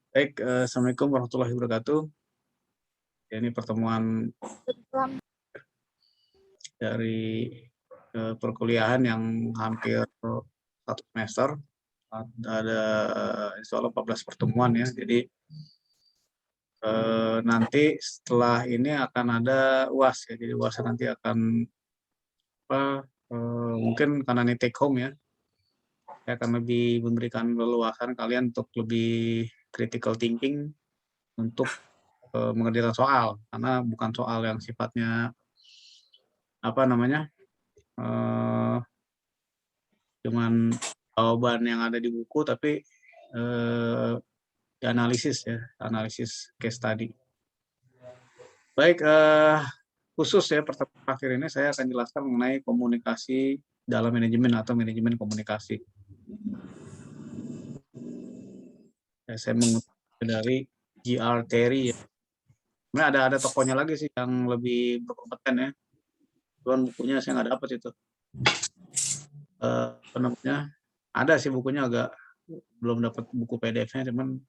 Baik, Assalamualaikum warahmatullahi wabarakatuh. Ya, ini pertemuan dari perkuliahan yang hampir satu semester. Ada insya Allah 14 pertemuan ya. Jadi nanti setelah ini akan ada UAS ya. Jadi UAS nanti akan mungkin karena ini take home ya. Saya akan lebih memberikan leluasan kalian untuk lebih critical thinking untuk mengerjakan soal, karena bukan soal yang sifatnya apa namanya cuman jawaban yang ada di buku, tapi analisis ya, analisis case study. Baik, khusus ya pertemuan akhir ini saya akan jelaskan mengenai komunikasi dalam manajemen atau manajemen komunikasi. Ya, saya mengutip dari G.R. Terry ya. Sebenarnya ada tokohnya lagi sih yang lebih berkompeten ya. Cuman bukunya saya nggak dapat itu. Apa namanya? Ada sih bukunya, agak belum dapat buku PDF-nya, cuman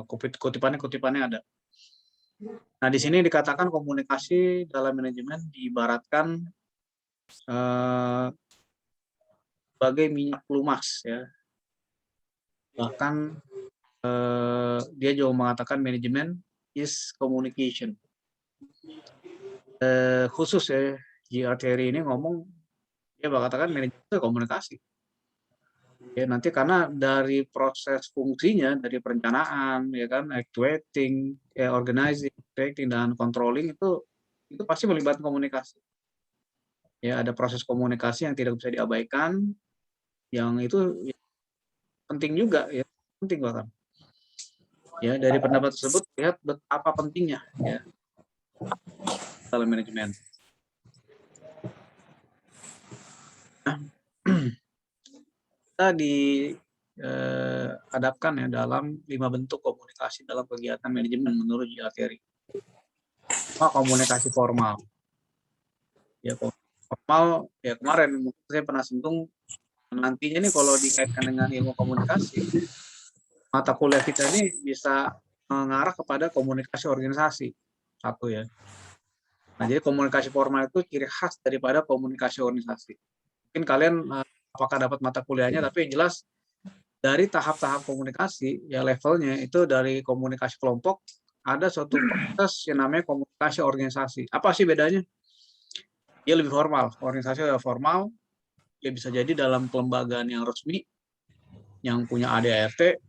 kutipannya ada. Nah, di sini dikatakan komunikasi dalam manajemen diibaratkan sebagai minyak lumas ya. Bahkan dia juga mengatakan manajemen is communication. Khusus ya, G.R. Terry ini ngomong, dia mengatakan manajemen itu komunikasi. Ya, nanti karena dari proses fungsinya, dari perencanaan, ya kan, actuating, ya, organizing, directing, dan controlling itu pasti melibatkan komunikasi. Ya, ada proses komunikasi yang tidak bisa diabaikan, yang itu ya, penting juga ya, penting bahkan. Ya, dari pendapat tersebut lihat betapa pentingnya ya dalam manajemen. Nah, kita dihadapkan ya dalam 5 bentuk komunikasi dalam kegiatan manajemen menurut G.R. Terry. Komunikasi formal. Ya, formal ya, kemarin mungkin saya pernah singgung, nantinya nih kalau dikaitkan dengan ilmu komunikasi, mata kuliah kita ini bisa mengarah kepada komunikasi organisasi. Satu ya. Nah, jadi komunikasi formal itu ciri khas daripada komunikasi organisasi. Mungkin kalian apakah dapat mata kuliahnya, tapi yang jelas dari tahap-tahap komunikasi ya, levelnya itu dari komunikasi kelompok ada suatu proses yang namanya komunikasi organisasi. Apa sih bedanya? Dia lebih formal, organisasi lebih formal, dia bisa jadi dalam kelembagaan yang resmi, yang punya ADART,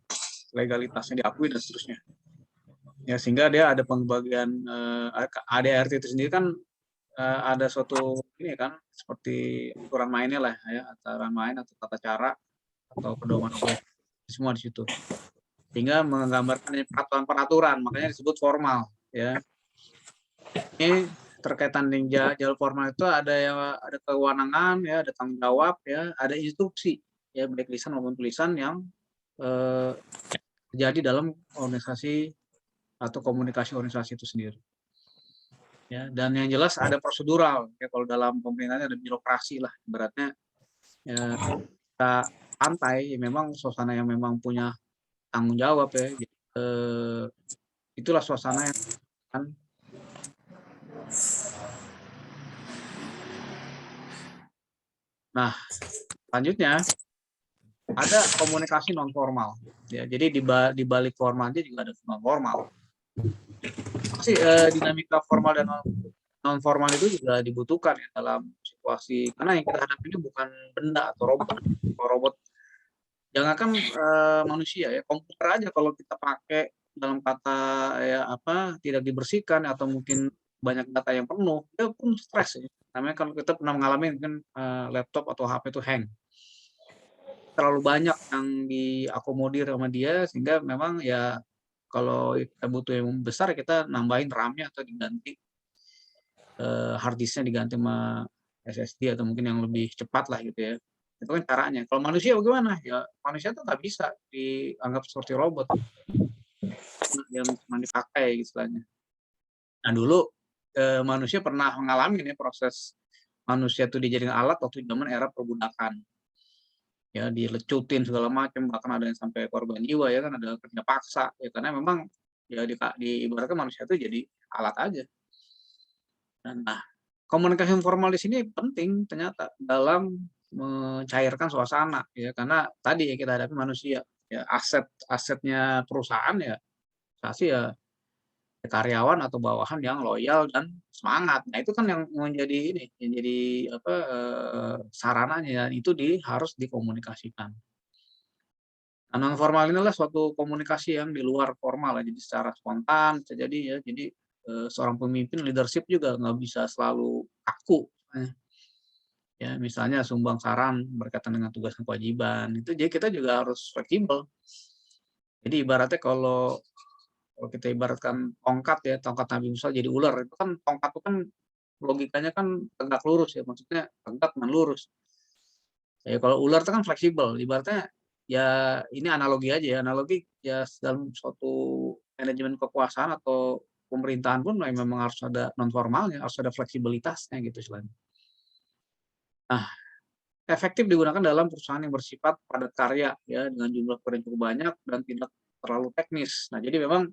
legalitasnya diakui dan seterusnya. Ya, sehingga dia ada pembagian ADART itu sendiri kan ada suatu ini kan, seperti aturan mainnya lah ya, aturan main atau tata cara atau pedoman semua di situ. Sehingga menggambarkan peraturan-peraturan, makanya disebut formal ya. Ini terkaitan dengan jalur formal itu ada kewenangan ya, ada tanggung jawab ya, ada instruksi ya, baik lisan maupun tulisan yang terjadi dalam organisasi atau komunikasi organisasi itu sendiri. Ya, dan yang jelas ada prosedural ya, kalau dalam pemerintahan ada birokrasi lah ibaratnya ya, kita santai ya, memang suasana yang memang punya tanggung jawab ya. Jadi, itulah suasana yang kan. Nah, selanjutnya ada komunikasi non formal ya. Jadi di balik formalnya juga ada non formal. Pasti dinamika formal dan non formal itu juga dibutuhkan ya dalam situasi, karena yang kita hadapi ini bukan benda atau robot. Jangankan manusia ya, komputer aja kalau kita pakai dalam kata ya apa, tidak dibersihkan atau mungkin banyak data yang penuh, dia pun stres ya. Namanya kalau kita pernah mengalami kan laptop atau HP itu hang. Terlalu banyak yang diakomodir sama dia, sehingga memang ya kalau kita butuh yang besar kita nambahin RAM-nya atau diganti hard disk-nya diganti sama SSD atau mungkin yang lebih cepat lah gitu ya. Itu kan caranya. Kalau manusia bagaimana? Ya manusia tuh nggak bisa dianggap seperti robot yang cuma dipakai istilahnya. Nah dulu manusia pernah mengalami nih proses manusia itu dijadikan alat waktu zaman era perbudakan. ya dilecutin segala macam, bahkan ada yang sampai korban jiwa ya kan, ada kerja paksa ya karena memang ya ibaratkan manusia itu jadi alat aja. Nah, komunikasi informal di sini penting ternyata dalam mencairkan suasana ya karena tadi ya kita hadapi manusia ya asetnya perusahaan ya pasti ya karyawan atau bawahan yang loyal dan semangat. Nah, itu kan yang menjadi ini, yang jadi apa, sarananya dan itu harus dikomunikasikan. Nah, non formal inilah suatu komunikasi yang di luar formal ya, jadi secara spontan bisa jadi ya. Jadi, seorang pemimpin leadership juga nggak bisa selalu kaku, ya misalnya sumbang saran berkaitan dengan tugas dan kewajiban, itu jadi kita juga harus fleksibel. Jadi ibaratnya kalau kita ibaratkan tongkat ya, tongkat Nabi Musa jadi ular, itu kan tongkat itu kan logikanya kan tegak lurus ya, maksudnya tegak dan lurus. Ya kalau ular itu kan fleksibel, ibaratnya ya ini analogi aja ya, analogi ya dalam suatu manajemen kekuasaan atau pemerintahan pun memang harus ada non formalnya, harus ada fleksibilitasnya gitu istilahnya. Nah, efektif digunakan dalam perusahaan yang bersifat padat karya ya dengan jumlah pekerja yang cukup banyak dan tidak terlalu teknis. Nah, jadi memang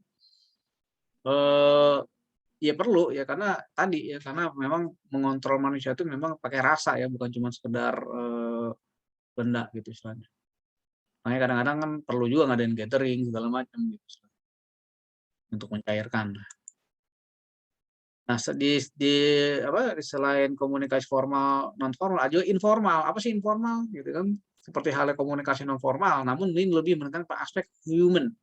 eh, ya perlu ya karena tadi ya karena memang mengontrol manusia itu memang pakai rasa ya bukan cuma sekedar benda gitu istilahnya. Makanya kadang-kadang kan perlu juga ngadain gathering segala macam gitu untuk mencairkan. Nah, di apa selain komunikasi formal non formal ada juga informal. Apa sih informal gitu kan? Seperti halnya komunikasi non formal, namun ini lebih menekankan aspek human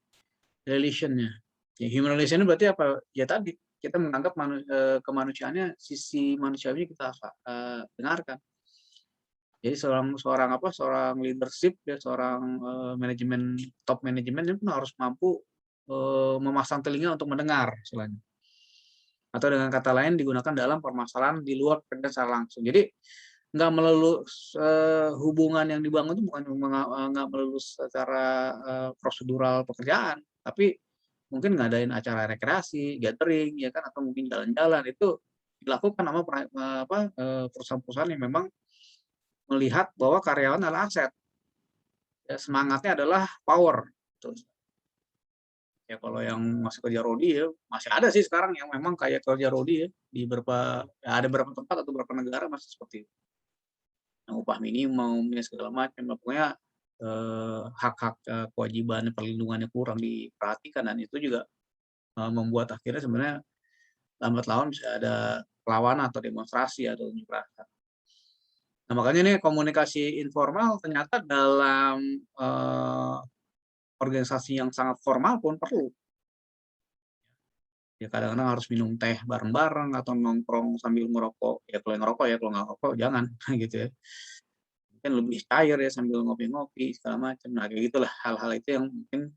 relation-nya. Ya, human relation berarti apa? Ya tadi kita menganggap kemanusiaannya, sisi manusiawinya kita dengarkan. Jadi seorang leadership ya, seorang manajemen top manajemen itu harus mampu memasang telinga untuk mendengar istilahnya. Atau dengan kata lain digunakan dalam permasalahan di luar pekerjaan secara langsung. Jadi nggak melulu hubungan yang dibangun itu bukan nggak melulu secara prosedural pekerjaan, tapi mungkin ngadain acara rekreasi, gathering, ya kan, atau mungkin jalan-jalan itu dilakukan sama perusahaan-perusahaan yang memang melihat bahwa karyawan adalah aset. Ya, semangatnya adalah power. Terus, ya kalau yang masih kerja rodi ya masih ada sih sekarang yang memang kayak kerja rodi ya di beberapa ya ada beberapa tempat atau beberapa negara masih seperti itu. Yang upah minimum ya segala macam. Pokoknya hak-hak kewajiban perlindungannya kurang diperhatikan dan itu juga membuat akhirnya sebenarnya lambat laun bisa ada perlawanan atau demonstrasi atau unjuk rasa. Nah, makanya nih komunikasi informal ternyata dalam organisasi yang sangat formal pun perlu. Ya kadang-kadang harus minum teh bareng-bareng atau nongkrong sambil ngerokok. Ya kalau ngerokok ya, kalau nggak ngerokok jangan gitu ya. Mungkin lebih cair ya sambil ngopi-ngopi segala macam. Nah, kayak gitulah hal-hal itu yang mungkin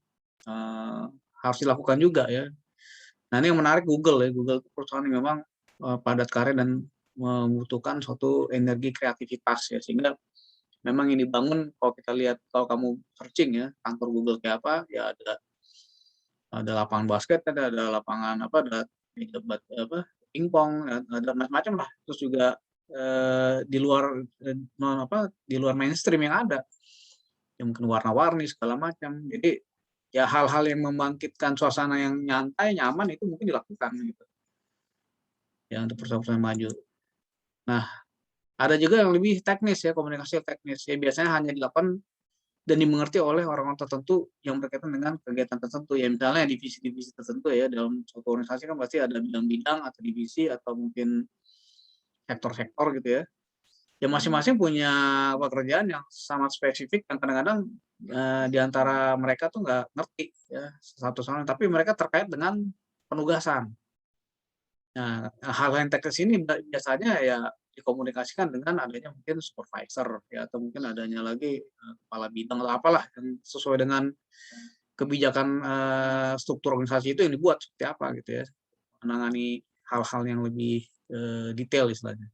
harus dilakukan juga ya. Nah, ini yang menarik Google ya. Google itu perusahaan yang memang padat karya dan membutuhkan suatu energi kreativitas ya sehingga memang ini dibangun kalau kita lihat kalau kamu searching ya kantor Google kayak apa ya ada lapangan basket, ada lapangan apa, ada meja apa, pingpong, ada macam-macam lah. Terus juga di luar non apa, di luar mainstream yang ada, yang mungkin warna-warni segala macam. Jadi ya hal-hal yang membangkitkan suasana yang nyantai, nyaman itu mungkin dilakukan gitu. Ya untuk perusahaan-perusahaan maju. Nah, ada juga yang lebih teknis ya, komunikasi teknis. Ya biasanya hanya dilakukan dan dimengerti oleh orang-orang tertentu yang berkaitan dengan kegiatan tertentu ya misalnya divisi-divisi tertentu ya dalam suatu organisasi kan pasti ada bidang-bidang atau divisi atau mungkin sektor-sektor gitu ya. Ya masing-masing punya pekerjaan yang sangat spesifik yang kadang-kadang di antara mereka tuh nggak ngerti ya satu sama lain, tapi mereka terkait dengan penugasan. Nah, hal yang teknis ini biasanya ya dikomunikasikan dengan adanya mungkin supervisor ya atau mungkin adanya lagi kepala bidang atau apalah yang sesuai dengan kebijakan struktur organisasi itu yang dibuat seperti apa gitu ya menangani hal-hal yang lebih detail istilahnya.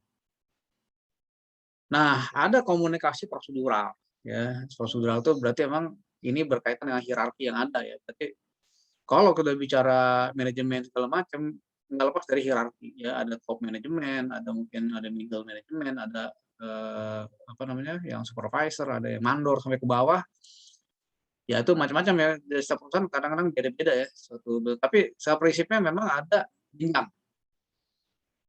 Nah, ada komunikasi prosedural ya. Prosedural itu berarti memang ini berkaitan dengan hierarki yang ada ya. Berarti kalau kita bicara manajemen segala macam, nggak lepas dari hierarki ya. Ada top manajemen, ada mungkin ada middle manajemen, ada apa namanya, yang supervisor, ada yang mandor sampai ke bawah. Ya itu macam-macam ya, dari setiap perusahaan kadang-kadang beda-beda ya, tapi secara prinsipnya memang ada jenjang.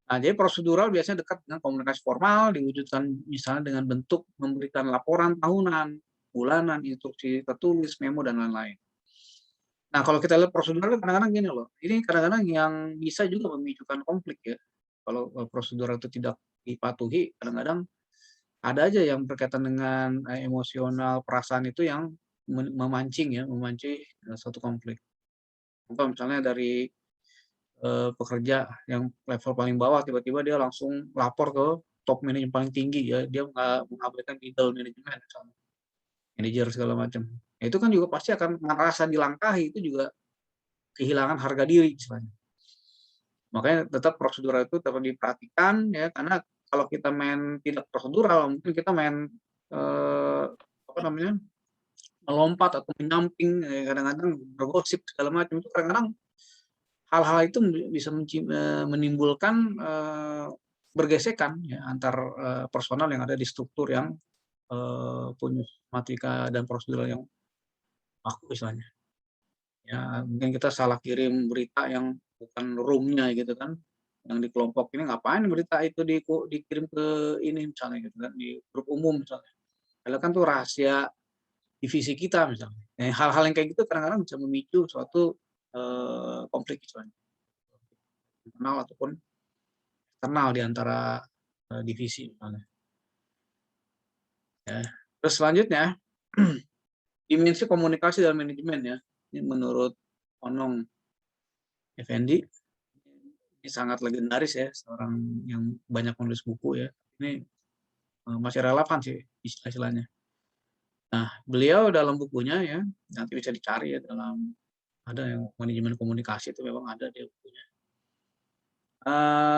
Nah, jadi prosedural biasanya dekat dengan komunikasi formal, diwujudkan misalnya dengan bentuk memberikan laporan tahunan, bulanan, instruksi tertulis, memo, dan lain-lain. Nah, kalau kita lihat prosedural kadang-kadang gini loh, ini kadang-kadang yang bisa juga memicukan konflik ya. Kalau prosedural itu tidak dipatuhi, kadang-kadang ada aja yang berkaitan dengan emosional, perasaan itu yang memancing ya, memancing suatu konflik. Contoh misalnya dari pekerja yang level paling bawah tiba-tiba dia langsung lapor ke top manajemen paling tinggi ya, dia mengabaikan middle management misalnya, manajer segala macam. Nah, itu kan juga pasti akan merasa dilangkahi, itu juga kehilangan harga diri misalnya. Makanya tetap prosedural itu tetap diperhatikan ya, karena kalau kita main tidak prosedural, mungkin kita main apa namanya, melompat atau menyamping, kadang-kadang bergosip segala macam, itu kadang-kadang hal-hal itu bisa menimbulkan bergesekan ya antar personal yang ada di struktur yang punya matematika dan prosedural yang baku misalnya. Ya mungkin kita salah kirim berita yang bukan room-nya gitu kan, yang di kelompok ini ngapain berita itu dikirim ke ini misalnya gitu kan, di grup umum misalnya. Padahal kan tuh rahasia divisi kita misalnya. Hal-hal yang kayak gitu kadang-kadang bisa memicu suatu konflik misalnya, internal ataupun eksternal di antara divisi misalnya. Ya. Terus selanjutnya dimensi komunikasi dan manajemen ya. Ini menurut Onong Effendi, ini sangat legendaris ya, seorang yang banyak menulis buku ya. Ini masih relevan sih istilahnya. Nah, beliau dalam bukunya ya, nanti bisa dicari ya, dalam ada yang manajemen komunikasi itu memang ada di bukunya.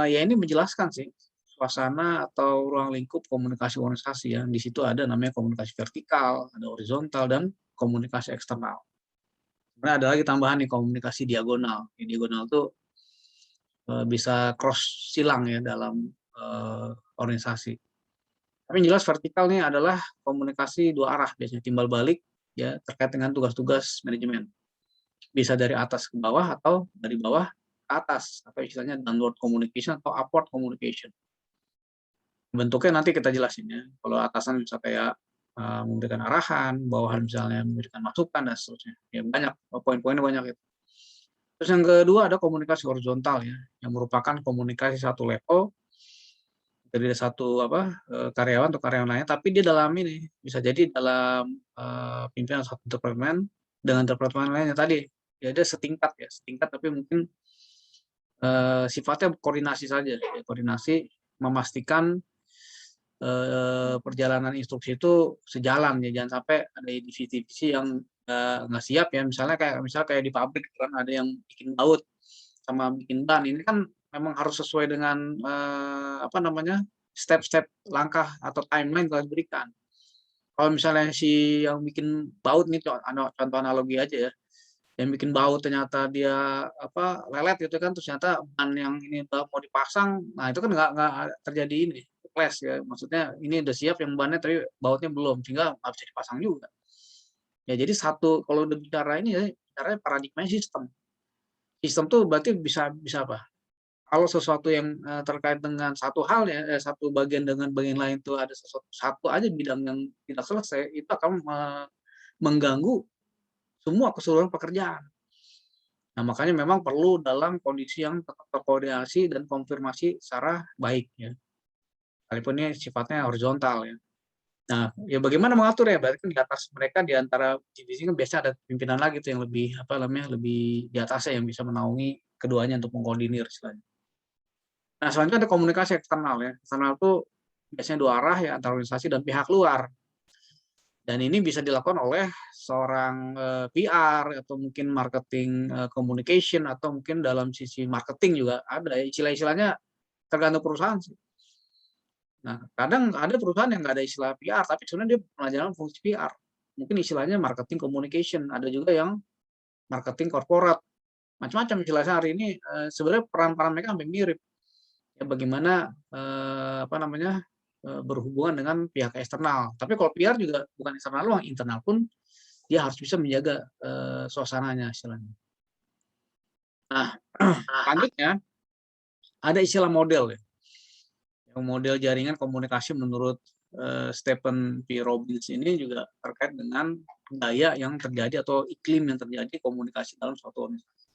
Ya ini menjelaskan sih suasana atau ruang lingkup komunikasi organisasi ya. Di situ ada namanya komunikasi vertikal, ada horizontal, dan komunikasi eksternal. Sebenarnya ada lagi tambahan nih, komunikasi diagonal. Diagonal itu bisa cross silang ya dalam organisasi. Tapi yang jelas vertikal nih adalah komunikasi dua arah, biasanya timbal balik ya, terkait dengan tugas-tugas manajemen. Bisa dari atas ke bawah atau dari bawah ke atas, atau istilahnya downward communication atau upward communication. Bentuknya nanti kita jelasin ya. Kalau atasan bisa kayak memberikan arahan, bawahan misalnya memberikan masukan dan seterusnya. Ya banyak, poin-poinnya banyak itu. Terus yang kedua ada komunikasi horizontal ya, yang merupakan komunikasi satu level dari satu karyawan atau karyawan lainnya, tapi dia dalam ini bisa jadi dalam pimpinan satu departemen dengan departemen lainnya tadi. Ya dia setingkat tapi mungkin sifatnya koordinasi saja, ya, koordinasi memastikan perjalanan instruksi itu sejalan ya, jangan sampai ada divisi-divisi yang nggak siap ya, misalnya kayak di pabrik kan ada yang bikin baut sama bikin ban, ini kan memang harus sesuai dengan step-step langkah atau timeline yang diberikan. Kalau misalnya si yang bikin baut nih, contoh analogi aja ya, yang bikin baut ternyata dia lelet gitu kan, terus ternyata ban yang ini mau dipasang, nah itu kan nggak terjadi ini clash ya, maksudnya ini udah siap yang bannya tapi bautnya belum, sehingga nggak bisa dipasang juga. Ya jadi kalau udah bicara ini ya, bicaranya paradigma sistem tuh berarti bisa apa, kalau sesuatu yang terkait dengan satu hal ya, satu bagian dengan bagian lain itu ada satu aja bidang yang tidak selesai, itu akan mengganggu semua keseluruhan pekerjaan. Nah, makanya memang perlu dalam kondisi yang tetap terkoordinasi dan konfirmasi secara baik ya. Walaupun ini sifatnya horizontal ya. Nah, ya bagaimana mengatur ya? Berarti kan di atas mereka, di antara divisi kan biasa ada pimpinan lagi tuh yang lebih lebih di atasnya, yang bisa menaungi keduanya untuk mengkoordinir istilahnya. Nah, selanjutnya ada komunikasi eksternal ya. Eksternal itu biasanya dua arah ya, antara organisasi dan pihak luar. Dan ini bisa dilakukan oleh seorang PR atau mungkin marketing communication, atau mungkin dalam sisi marketing juga ada ya, istilah-istilahnya tergantung perusahaan sih. Nah, kadang ada perusahaan yang nggak ada istilah PR, tapi sebenarnya dia menjalankan fungsi PR. Mungkin istilahnya marketing communication, ada juga yang marketing corporate. Macam-macam istilahnya hari ini, sebenarnya peran-peran mereka hampir mirip. Ya, bagaimana berhubungan dengan pihak eksternal. Tapi kalau PR juga bukan eksternal doang, internal pun dia harus bisa menjaga suasananya istilahnya. Nah, selanjutnya ada istilah model ya. Yang model jaringan komunikasi menurut Stephen P. Robbins ini juga terkait dengan gaya yang terjadi atau iklim yang terjadi komunikasi dalam suatu organisasi.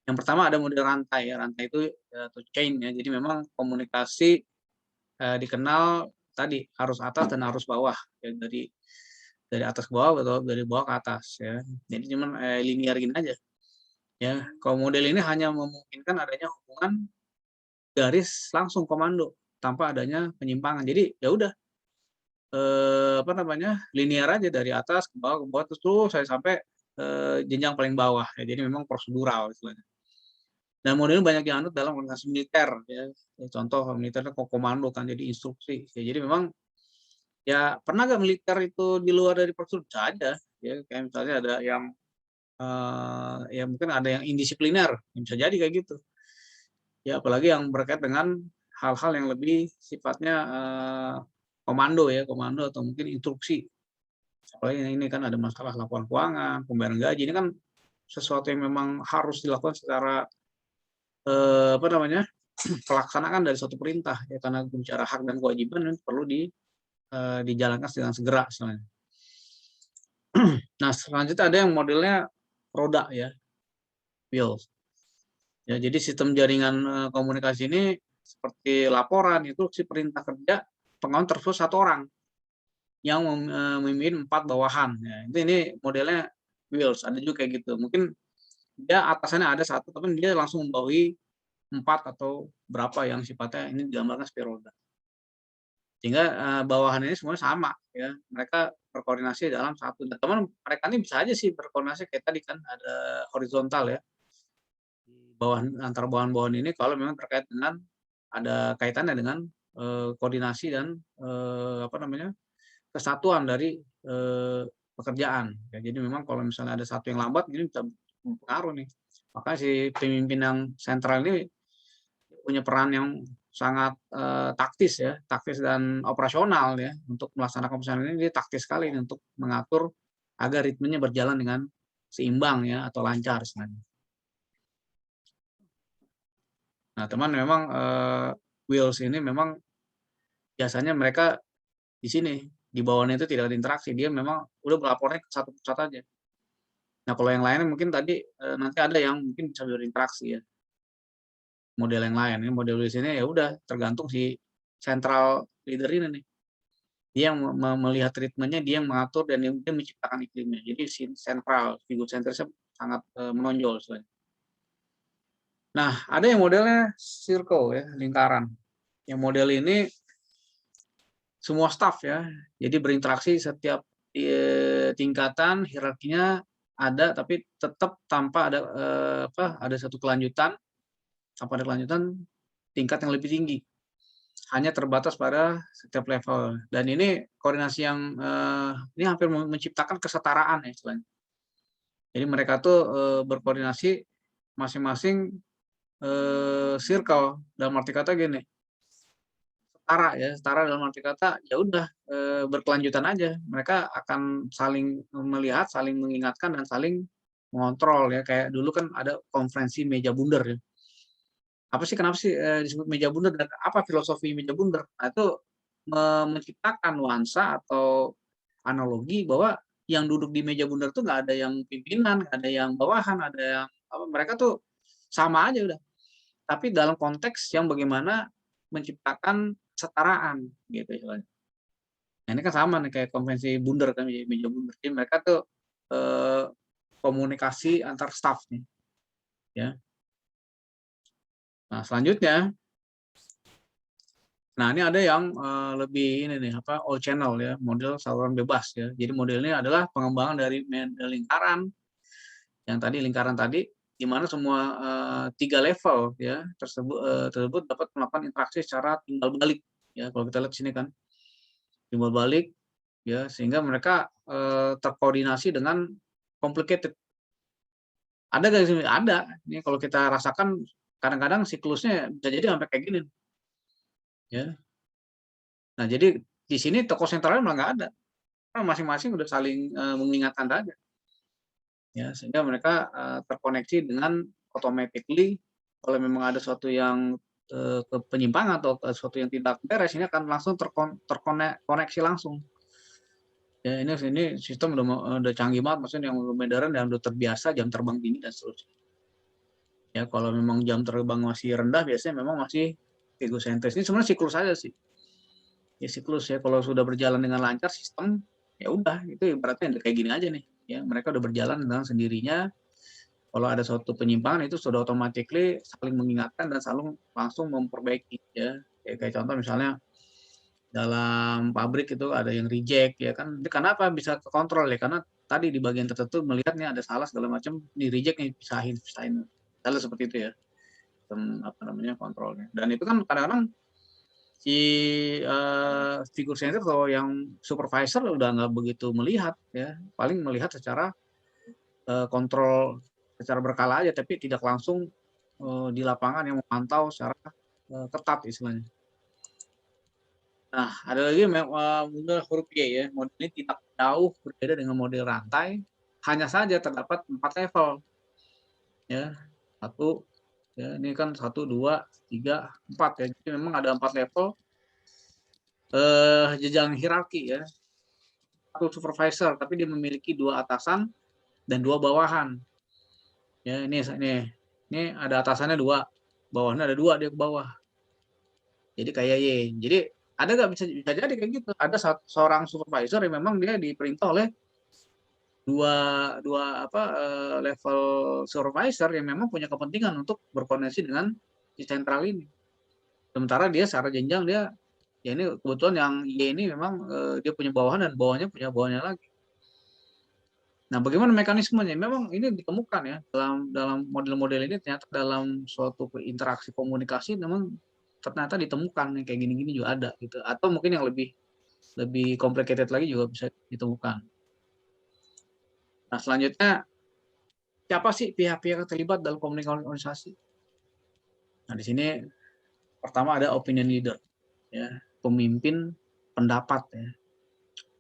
Yang pertama ada model rantai ya. Rantai itu atau chain ya. Jadi memang komunikasi dikenal tadi harus atas dan harus bawah ya, dari atas ke bawah atau dari bawah ke atas ya. Jadi cuman linear gini aja. Ya, kalau model ini hanya memungkinkan adanya hubungan garis langsung komando tanpa adanya penyimpangan. Jadi ya udah apa namanya? Linear aja dari atas ke bawah terus saya sampai jenjang paling bawah ya. Jadi memang prosedural istilahnya. Dan model ini banyak dianut dalam organisasi militer ya. Contoh militer itu komando kan jadi instruksi. Ya, jadi memang ya pernah nggak militer itu di luar dari prosedur? Bisa aja ya. Kayak misalnya ada yang ya mungkin ada yang indisipliner, bisa jadi kayak gitu. Ya apalagi yang berkait dengan hal-hal yang lebih sifatnya komando ya, komando atau mungkin instruksi. Apalagi ini kan ada masalah laporan keuangan, pembayaran gaji, ini kan sesuatu yang memang harus dilakukan secara apa namanya? Pelaksanaan dari suatu perintah ya, karena bicara hak dan kewajiban perlu dijalankan dengan segera sebenarnya. Nah, selanjutnya ada yang modelnya roda ya, wheels. Ya, jadi sistem jaringan komunikasi ini seperti laporan, instruksi, perintah kerja, pengawas terus satu orang yang memimpin 4 bawahan. Ya, ini modelnya wheels, ada juga kayak gitu. Mungkin dia atasannya ada satu, tapi dia langsung membawahi 4 atau berapa yang sifatnya ini digambarkan seperti roda. Sehingga bawahan ini semuanya sama ya, mereka berkoordinasi dalam satu. Dan teman mereka ini bisa aja sih berkoordinasi kayak tadi kan ada horizontal ya. Bawahan antar bawahan-bawahan ini kalau memang terkait dengan ada kaitannya dengan koordinasi dan apa namanya? Kesatuan dari pekerjaan. Ya, jadi memang kalau misalnya ada satu yang lambat ini bisa mempengaruhi nih. Makanya si pemimpin yang sentral ini punya peran yang sangat taktis ya, taktis dan operasional ya untuk melaksanakan perusahaan ini dia taktis sekali untuk mengatur agar ritmenya berjalan dengan seimbang ya atau lancar sebenarnya. Nah, teman memang wheels ini memang biasanya mereka di sini di bawahnya itu tidak ada interaksi, dia memang udah melapornya ke satu pusat aja. Nah, kalau yang lainnya mungkin tadi nanti ada yang mungkin bisa berinteraksi ya. Model yang lain, ini model wheels ini ya udah tergantung si central leader ini nih. Dia yang melihat ritmenya, dia yang mengatur dan dia menciptakan iklimnya. Jadi si sentral, figur sentrisnya sangat menonjol sebenarnya. Nah, ada yang modelnya circle ya, lingkaran. Yang model ini semua staff ya. Jadi berinteraksi setiap tingkatan hierarkinya ada tapi tetap tanpa ada ada satu kelanjutan, tanpa ada kelanjutan tingkat yang lebih tinggi. Hanya terbatas pada setiap level. Dan ini koordinasi yang ini hampir menciptakan kesetaraan ya istilahnya. Jadi mereka tuh berkoordinasi masing-masing circle dalam arti kata gini, setara ya, setara dalam arti kata ya udah berkelanjutan aja. Mereka akan saling melihat, saling mengingatkan dan saling mengontrol ya. Kayak dulu kan ada konferensi meja bundar ya. Apa sih kenapa sih disebut meja bundar dan apa filosofi meja bundar? Nah, itu menciptakan nuansa atau analogi bahwa yang duduk di meja bundar tuh nggak ada yang pimpinan, nggak ada yang bawahan, ada yang apa, mereka tuh sama aja udah. Tapi dalam konteks yang bagaimana menciptakan kesetaraan gitu istilahnya. Nah, ini kan sama nih kayak konvensi bundar kan meja bundar. Jadi mereka tuh eh, komunikasi antar staff nih, ya. Nah, selanjutnya, nah ini ada yang lebih ini nih apa all channel ya, model saluran bebas ya. Jadi model ini adalah pengembangan dari lingkaran yang tadi lingkaran tadi di mana semua 3 level ya tersebut dapat melakukan interaksi secara timbal balik ya. Kalau kita lihat sini kan timbal balik ya sehingga mereka terkoordinasi dengan complicated. Ada nggak sih? Ada. Ini kalau kita rasakan kadang-kadang siklusnya bisa jadi sampai kayak gini ya. Nah, jadi di sini tokoh sentralnya malah nggak ada, karena masing-masing udah saling mengingatkan saja, ya sehingga mereka terkoneksi dengan automatically kalau memang ada suatu yang ke penyimpangan atau sesuatu yang tidak beres, ini akan langsung terkoneksi langsung. Ya ini sistem udah canggih banget, maksudnya yang modern dan udah terbiasa jam terbang tinggi dan seterusnya. Ya kalau memang jam terbang masih rendah, biasanya memang masih egosentris. Ini sebenarnya siklus saja sih. Ya siklus ya, kalau sudah berjalan dengan lancar sistem, ya udah itu ibaratnya kayak gini aja nih. Ya mereka udah berjalan dengan sendirinya. Kalau ada suatu penyimpangan itu sudah automatically saling mengingatkan dan selalu langsung memperbaiki ya. Kayak contoh misalnya dalam pabrik itu ada yang reject ya kan. Kenapa bisa terkontrol ya? Karena tadi di bagian tertentu melihatnya ada salah segala macam, di reject nih, pisahin. Misalnya seperti itu ya. Apa namanya kontrolnya. Dan itu kan kadang-kadang si figur senior atau yang supervisor udah nggak begitu melihat ya, paling melihat secara kontrol secara berkala aja, tapi tidak langsung di lapangan yang memantau secara ketat istilahnya. Nah, ada lagi model huruf Y ya. Model ini tidak jauh berbeda dengan model rantai, hanya saja terdapat 4 level. Ya, satu, ya ini kan 1, 2, 3, 4 ya. Jadi memang ada 4 level jenjang hierarki ya. Satu supervisor, tapi dia memiliki 2 atasan dan 2 bawahan. Ya, ini ada atasannya 2, bawahnya ada 2 dia ke bawah. Jadi kayak Y. Jadi ada nggak bisa jadi kayak gitu. Ada seorang supervisor yang memang dia diperintah oleh dua level supervisor yang memang punya kepentingan untuk berkoordinasi dengan si sentral ini. Sementara dia secara jenjang dia ya ini kebetulan yang Y ini memang dia punya bawahan dan bawahnya punya bawahnya lagi. Nah, bagaimana mekanismenya? Memang ini ditemukan ya dalam model-model ini, ternyata dalam suatu interaksi komunikasi memang ternyata ditemukan nih kayak gini-gini juga ada gitu. Atau mungkin yang lebih lebih complicated lagi juga bisa ditemukan. Nah, selanjutnya siapa sih pihak-pihak yang terlibat dalam komunikasi organisasi? Nah, di sini pertama ada opinion leader ya, pemimpin pendapat ya.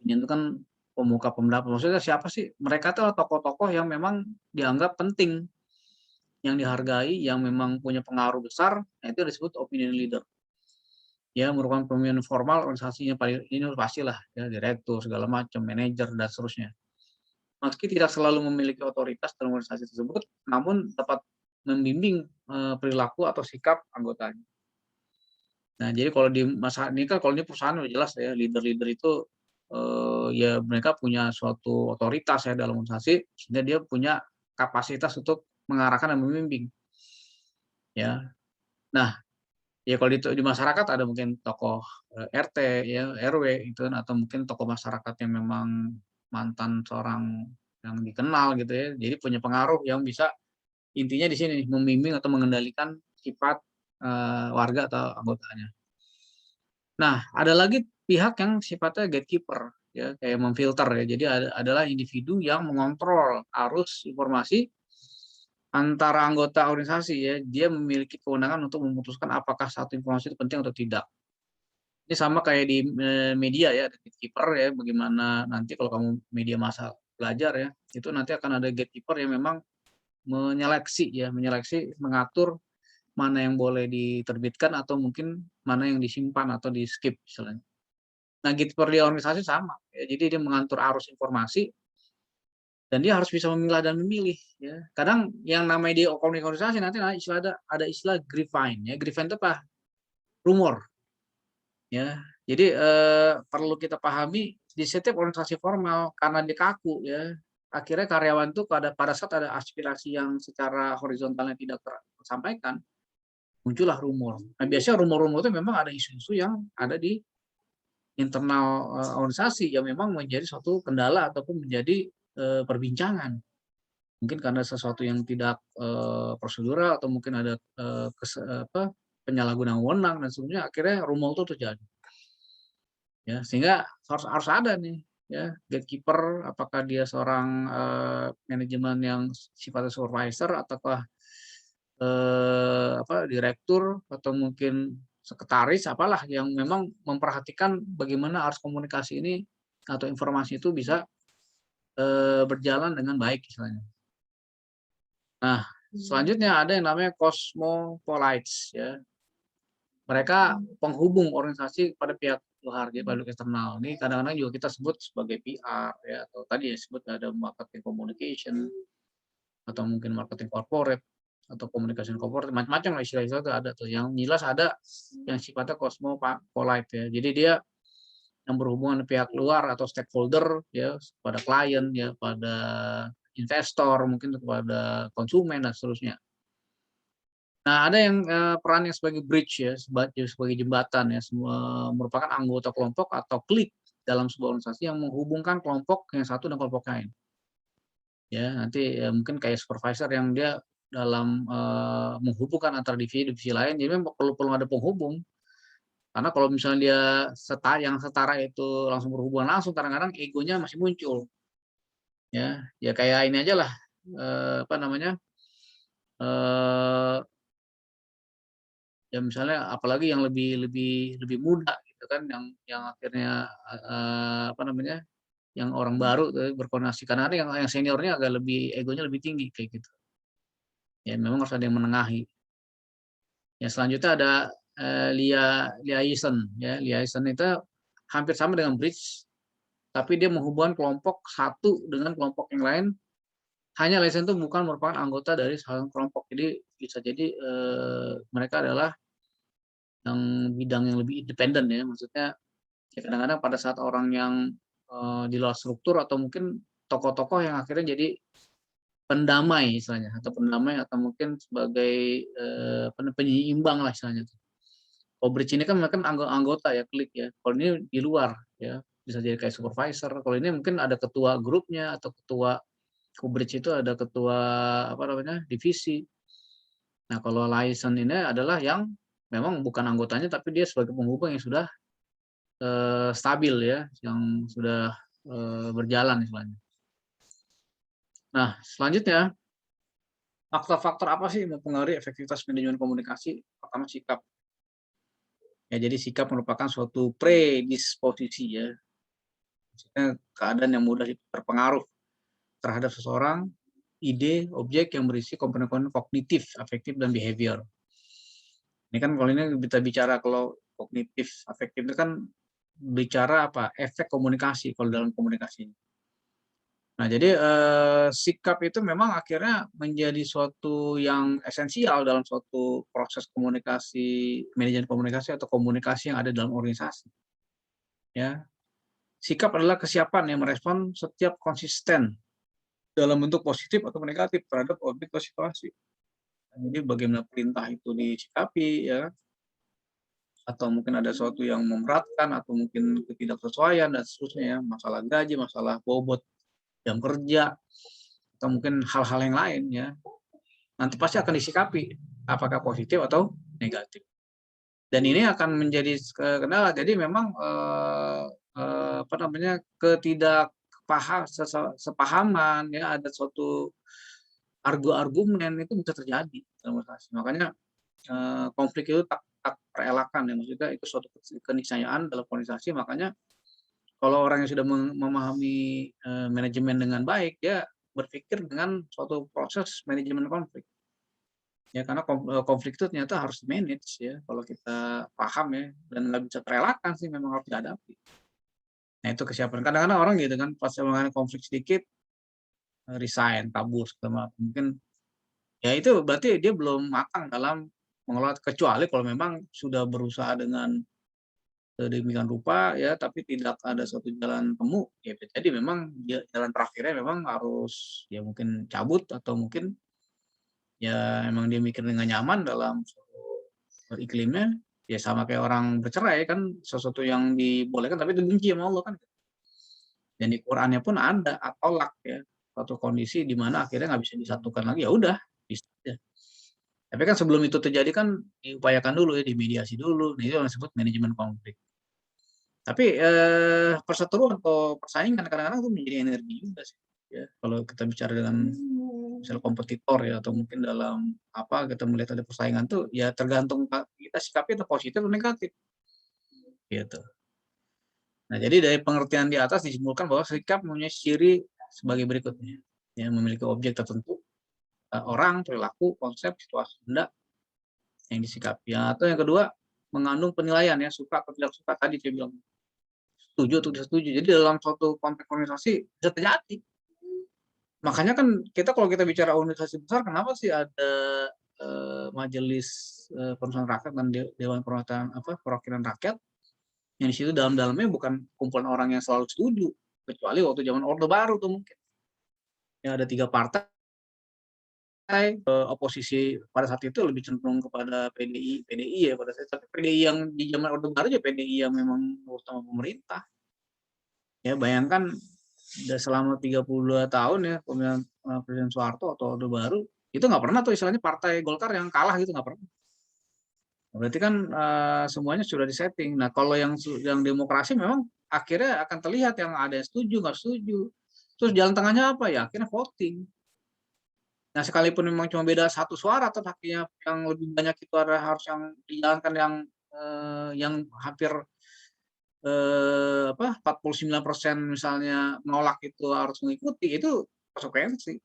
Ini itu kan pemuka pendapat. Maksudnya siapa sih? Mereka tuh tokoh-tokoh yang memang dianggap penting, yang dihargai, yang memang punya pengaruh besar, nah itu disebut opinion leader. Ya, merupakan pemimpin formal organisasinya, paling ini pastilah ya, direktur segala macam, manajer dan seterusnya. Meski tidak selalu memiliki otoritas dalam organisasi tersebut, namun dapat membimbing perilaku atau sikap anggotanya. Nah, jadi kalau di masa ini kan, kalau ini perusahaan udah jelas ya, leader-leader itu ya mereka punya suatu otoritas ya dalam organisasi, sehingga dia punya kapasitas untuk mengarahkan dan membimbing. Ya. Nah, ya kalau di masyarakat ada mungkin tokoh RT ya, RW itu kan, atau mungkin tokoh masyarakat yang memang mantan seorang yang dikenal gitu ya. Jadi punya pengaruh yang bisa intinya di sini membimbing atau mengendalikan sifat warga atau anggotanya. Nah, ada lagi pihak yang sifatnya gatekeeper ya, kayak memfilter ya. Jadi adalah individu yang mengontrol arus informasi antara anggota organisasi ya. Dia memiliki kewenangan untuk memutuskan apakah satu informasi itu penting atau tidak. Ini sama kayak di media ya, gatekeeper ya, bagaimana nanti kalau kamu media massa belajar ya, itu nanti akan ada gatekeeper yang memang menyeleksi, mengatur mana yang boleh diterbitkan atau mungkin mana yang disimpan atau di-skip istilahnya. Nah, gatekeeper di organisasi sama, ya, jadi dia mengatur arus informasi dan dia harus bisa memilah dan memilih ya. Kadang yang namanya di organisasi nanti ada istilah grapevine ya. Grapevine itu apa? Rumor. Ya, jadi perlu kita pahami di setiap organisasi formal karena dia kaku ya, akhirnya karyawan tuh pada saat ada aspirasi yang secara horizontalnya tidak tersampaikan, muncullah rumor. Nah, biasanya rumor-rumor itu memang ada isu-isu yang ada di internal organisasi yang memang menjadi suatu kendala ataupun menjadi perbincangan. Mungkin karena sesuatu yang tidak prosedural atau mungkin ada penyalahgunaan wewenang dan sebagainya, akhirnya rumor itu terjadi. Ya, sehingga harus ada nih ya gatekeeper, apakah dia seorang manajemen yang sifatnya supervisor ataukah direktur atau mungkin sekretaris apalah yang memang memperhatikan bagaimana arus komunikasi ini atau informasi itu bisa berjalan dengan baik istilahnya. Nah, selanjutnya ada yang namanya cosmopolites ya. Mereka penghubung organisasi pada pihak luar, jadi pada eksternal. Ini kadang-kadang juga kita sebut sebagai PR ya, atau tadi ya sebut ada marketing communication atau mungkin marketing corporate atau komunikasi corporate, macam-macam lah istilah-istilah itu ada tuh. Yang jelas ada yang sifatnya cosmopolite ya. Jadi dia yang berhubungan dengan pihak luar atau stakeholder ya, pada klien ya, pada investor, mungkin kepada konsumen dan seterusnya. Nah, ada yang perannya sebagai bridge ya, sebagai jembatan ya, merupakan anggota kelompok atau klik dalam sebuah organisasi yang menghubungkan kelompok yang satu dengan kelompok lain. Ya, nanti mungkin kayak supervisor yang dia dalam menghubungkan antara divisi lain, jadi memang perlu ada penghubung. Karena kalau misalnya dia yang setara itu langsung berhubungan langsung, kadang-kadang egonya masih muncul. Ya kayak ini aja lah, apa namanya, ya misalnya apalagi yang lebih muda gitu kan, yang akhirnya apa namanya, yang orang baru berkoordinasi, karena ada yang seniornya agak lebih egonya lebih tinggi kayak gitu. Ya memang harus ada yang menengahi. Ya selanjutnya ada liaison ya. Liaison itu hampir sama dengan bridge, tapi dia menghubungkan kelompok satu dengan kelompok yang lain. Hanya liaison itu bukan merupakan anggota dari salah satu kelompok. Jadi bisa jadi mereka adalah yang bidang yang lebih independen ya. Maksudnya ya kadang-kadang pada saat orang yang di luar struktur atau mungkin tokoh-tokoh yang akhirnya jadi pendamai istilahnya, atau pendamai atau mungkin sebagai penyeimbang lah istilahnya. Kalau bridge ini kan mereka anggota ya, klik ya. Kalau ini di luar ya, bisa jadi kayak supervisor. Kalau ini mungkin ada ketua grupnya atau ketua bridge itu ada ketua apa namanya, divisi. Nah, kalau liaison ini adalah yang memang bukan anggotanya tapi dia sebagai penghubung yang sudah stabil ya, yang sudah berjalan istilahnya. Nah, selanjutnya faktor-faktor apa sih yang mempengaruhi efektivitas manajemen komunikasi? Pertama, sikap. Ya, jadi sikap merupakan suatu predisposisi ya. Maksudnya keadaan yang mudah terpengaruh terhadap seseorang, ide, objek yang berisi komponen-komponen kognitif, afektif, dan behavior. Ini kan kalau ini kita bicara kalau kognitif, afektif itu kan bicara apa? Efek komunikasi kalau dalam komunikasi. Nah, jadi sikap itu memang akhirnya menjadi suatu yang esensial dalam suatu proses komunikasi, manajemen komunikasi atau komunikasi yang ada dalam organisasi. Ya, sikap adalah kesiapan yang merespon setiap konsisten dalam bentuk positif atau negatif terhadap objek atau situasi. Jadi bagaimana perintah itu disikapi, ya, atau mungkin ada sesuatu yang memberatkan atau mungkin ketidaksesuaian dan seterusnya, ya, masalah gaji, masalah bobot jam kerja, atau mungkin hal-hal yang lain, ya, nanti pasti akan disikapi apakah positif atau negatif. Dan ini akan menjadi kendala. Jadi memang apa namanya, sepahaman ya, ada suatu argumen itu bisa terjadi dalam organisasi. Makanya konflik itu tak terelakkan ya, maksudnya itu suatu keniscayaan dalam organisasi. Makanya kalau orang yang sudah memahami manajemen dengan baik, dia berpikir dengan suatu proses manajemen konflik. Ya, karena konflik itu ternyata harus di-manage ya, kalau kita paham ya, dan nggak bisa terelakkan sih, memang harus dihadapi. Nah, itu kesiapan. Kadang-kadang orang gitu kan, pas mengalami konflik sedikit, resign, kabur, segala macam. Mungkin ya itu berarti dia belum matang dalam mengelola, kecuali kalau memang sudah berusaha dengan sedemikian rupa ya, tapi tidak ada suatu jalan temu, ya jadi memang jalan terakhirnya memang harus ya mungkin cabut, atau mungkin ya emang dia mikir dengan nyaman dalam iklimnya, ya sama kayak orang bercerai kan, sesuatu yang dibolehkan tapi dibenci sama Allah kan. Dan di Qur'annya pun ada at-thalaq ya, suatu kondisi di mana akhirnya nggak bisa disatukan lagi, ya udah, bisa aja. Tapi kan sebelum itu terjadi kan diupayakan dulu ya, dimediasi dulu. Nah, itu yang disebut manajemen konflik. Tapi perseteruan atau persaingan kadang-kadang itu menjadi energi juga sih. Ya, kalau kita bicara dengan misalnya kompetitor ya, atau mungkin dalam apa kita melihat ada persaingan tuh ya tergantung kita sikapnya itu positif atau negatif gitu. Nah, jadi dari pengertian di atas disimpulkan bahwa sikap mempunyai ciri sebagai berikutnya. Ya, memiliki objek tertentu, orang, perilaku, konsep, situasi, benda yang disikapi. Atau yang kedua, mengandung penilaian ya, suka atau tidak suka tadi saya bilang. Setuju atau tidak setuju. Jadi dalam suatu konteks organisasi bisa terjadi. Makanya kan kita kalau kita bicara organisasi besar, kenapa sih ada majelis permusyawaratan rakyat dan dewan perwakilan rakyat yang di situ dalam-dalamnya bukan kumpulan orang yang selalu setuju, kecuali waktu zaman Orde Baru tuh mungkin. Yang ada 3 partai oposisi pada saat itu lebih cenderung kepada PDI ya pada saat itu. PDI yang di zaman Orde Baru ya PDI yang memang utama pemerintah. Ya bayangkan selama 32 tahun ya pemilihan Presiden Soeharto atau Orde Baru itu nggak pernah tuh istilahnya partai Golkar yang kalah gitu, nggak pernah. Berarti kan semuanya sudah disetting. Nah kalau yang demokrasi memang akhirnya akan terlihat yang ada yang setuju nggak setuju. Terus jalan tengahnya apa ya? Akhirnya voting. Nah sekalipun memang cuma beda 1 suara, atau akhirnya yang lebih banyak itu adalah harus yang dijalankan yang hampir 49% misalnya menolak itu harus mengikuti, itu konsekuensi.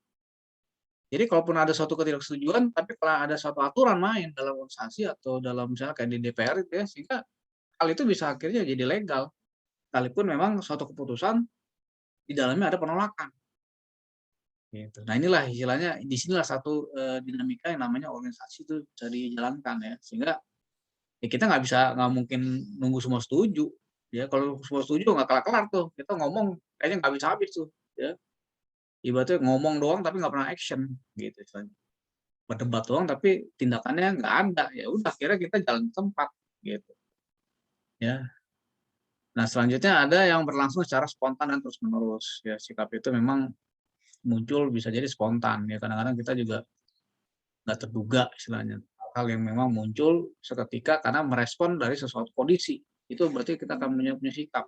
Jadi kalaupun ada suatu ketidaksetujuan, tapi kalau ada suatu aturan main dalam organisasi atau dalam misalnya kayak di DPR itu ya, sehingga hal itu bisa akhirnya jadi legal. Sekalipun memang suatu keputusan di dalamnya ada penolakan. Gitu. Nah inilah istilahnya, disinilah satu dinamika yang namanya organisasi itu bisa dijalankan ya, sehingga ya kita nggak mungkin nunggu semua setuju. Ya kalau semua setuju nggak kelar-kelar tuh, kita ngomong kayaknya nggak habis-habis tuh. Ya. Ibaratnya ngomong doang tapi nggak pernah action gitu istilahnya. Berdebat doang tapi tindakannya nggak ada, ya udah akhirnya kita jalan tempat gitu ya. Nah selanjutnya ada yang berlangsung secara spontan dan terus menerus ya, sikap itu memang muncul bisa jadi spontan ya, kadang-kadang kita juga nggak terduga istilahnya, hal yang memang muncul seketika karena merespon dari sesuatu kondisi, itu berarti kita akan punya sikap.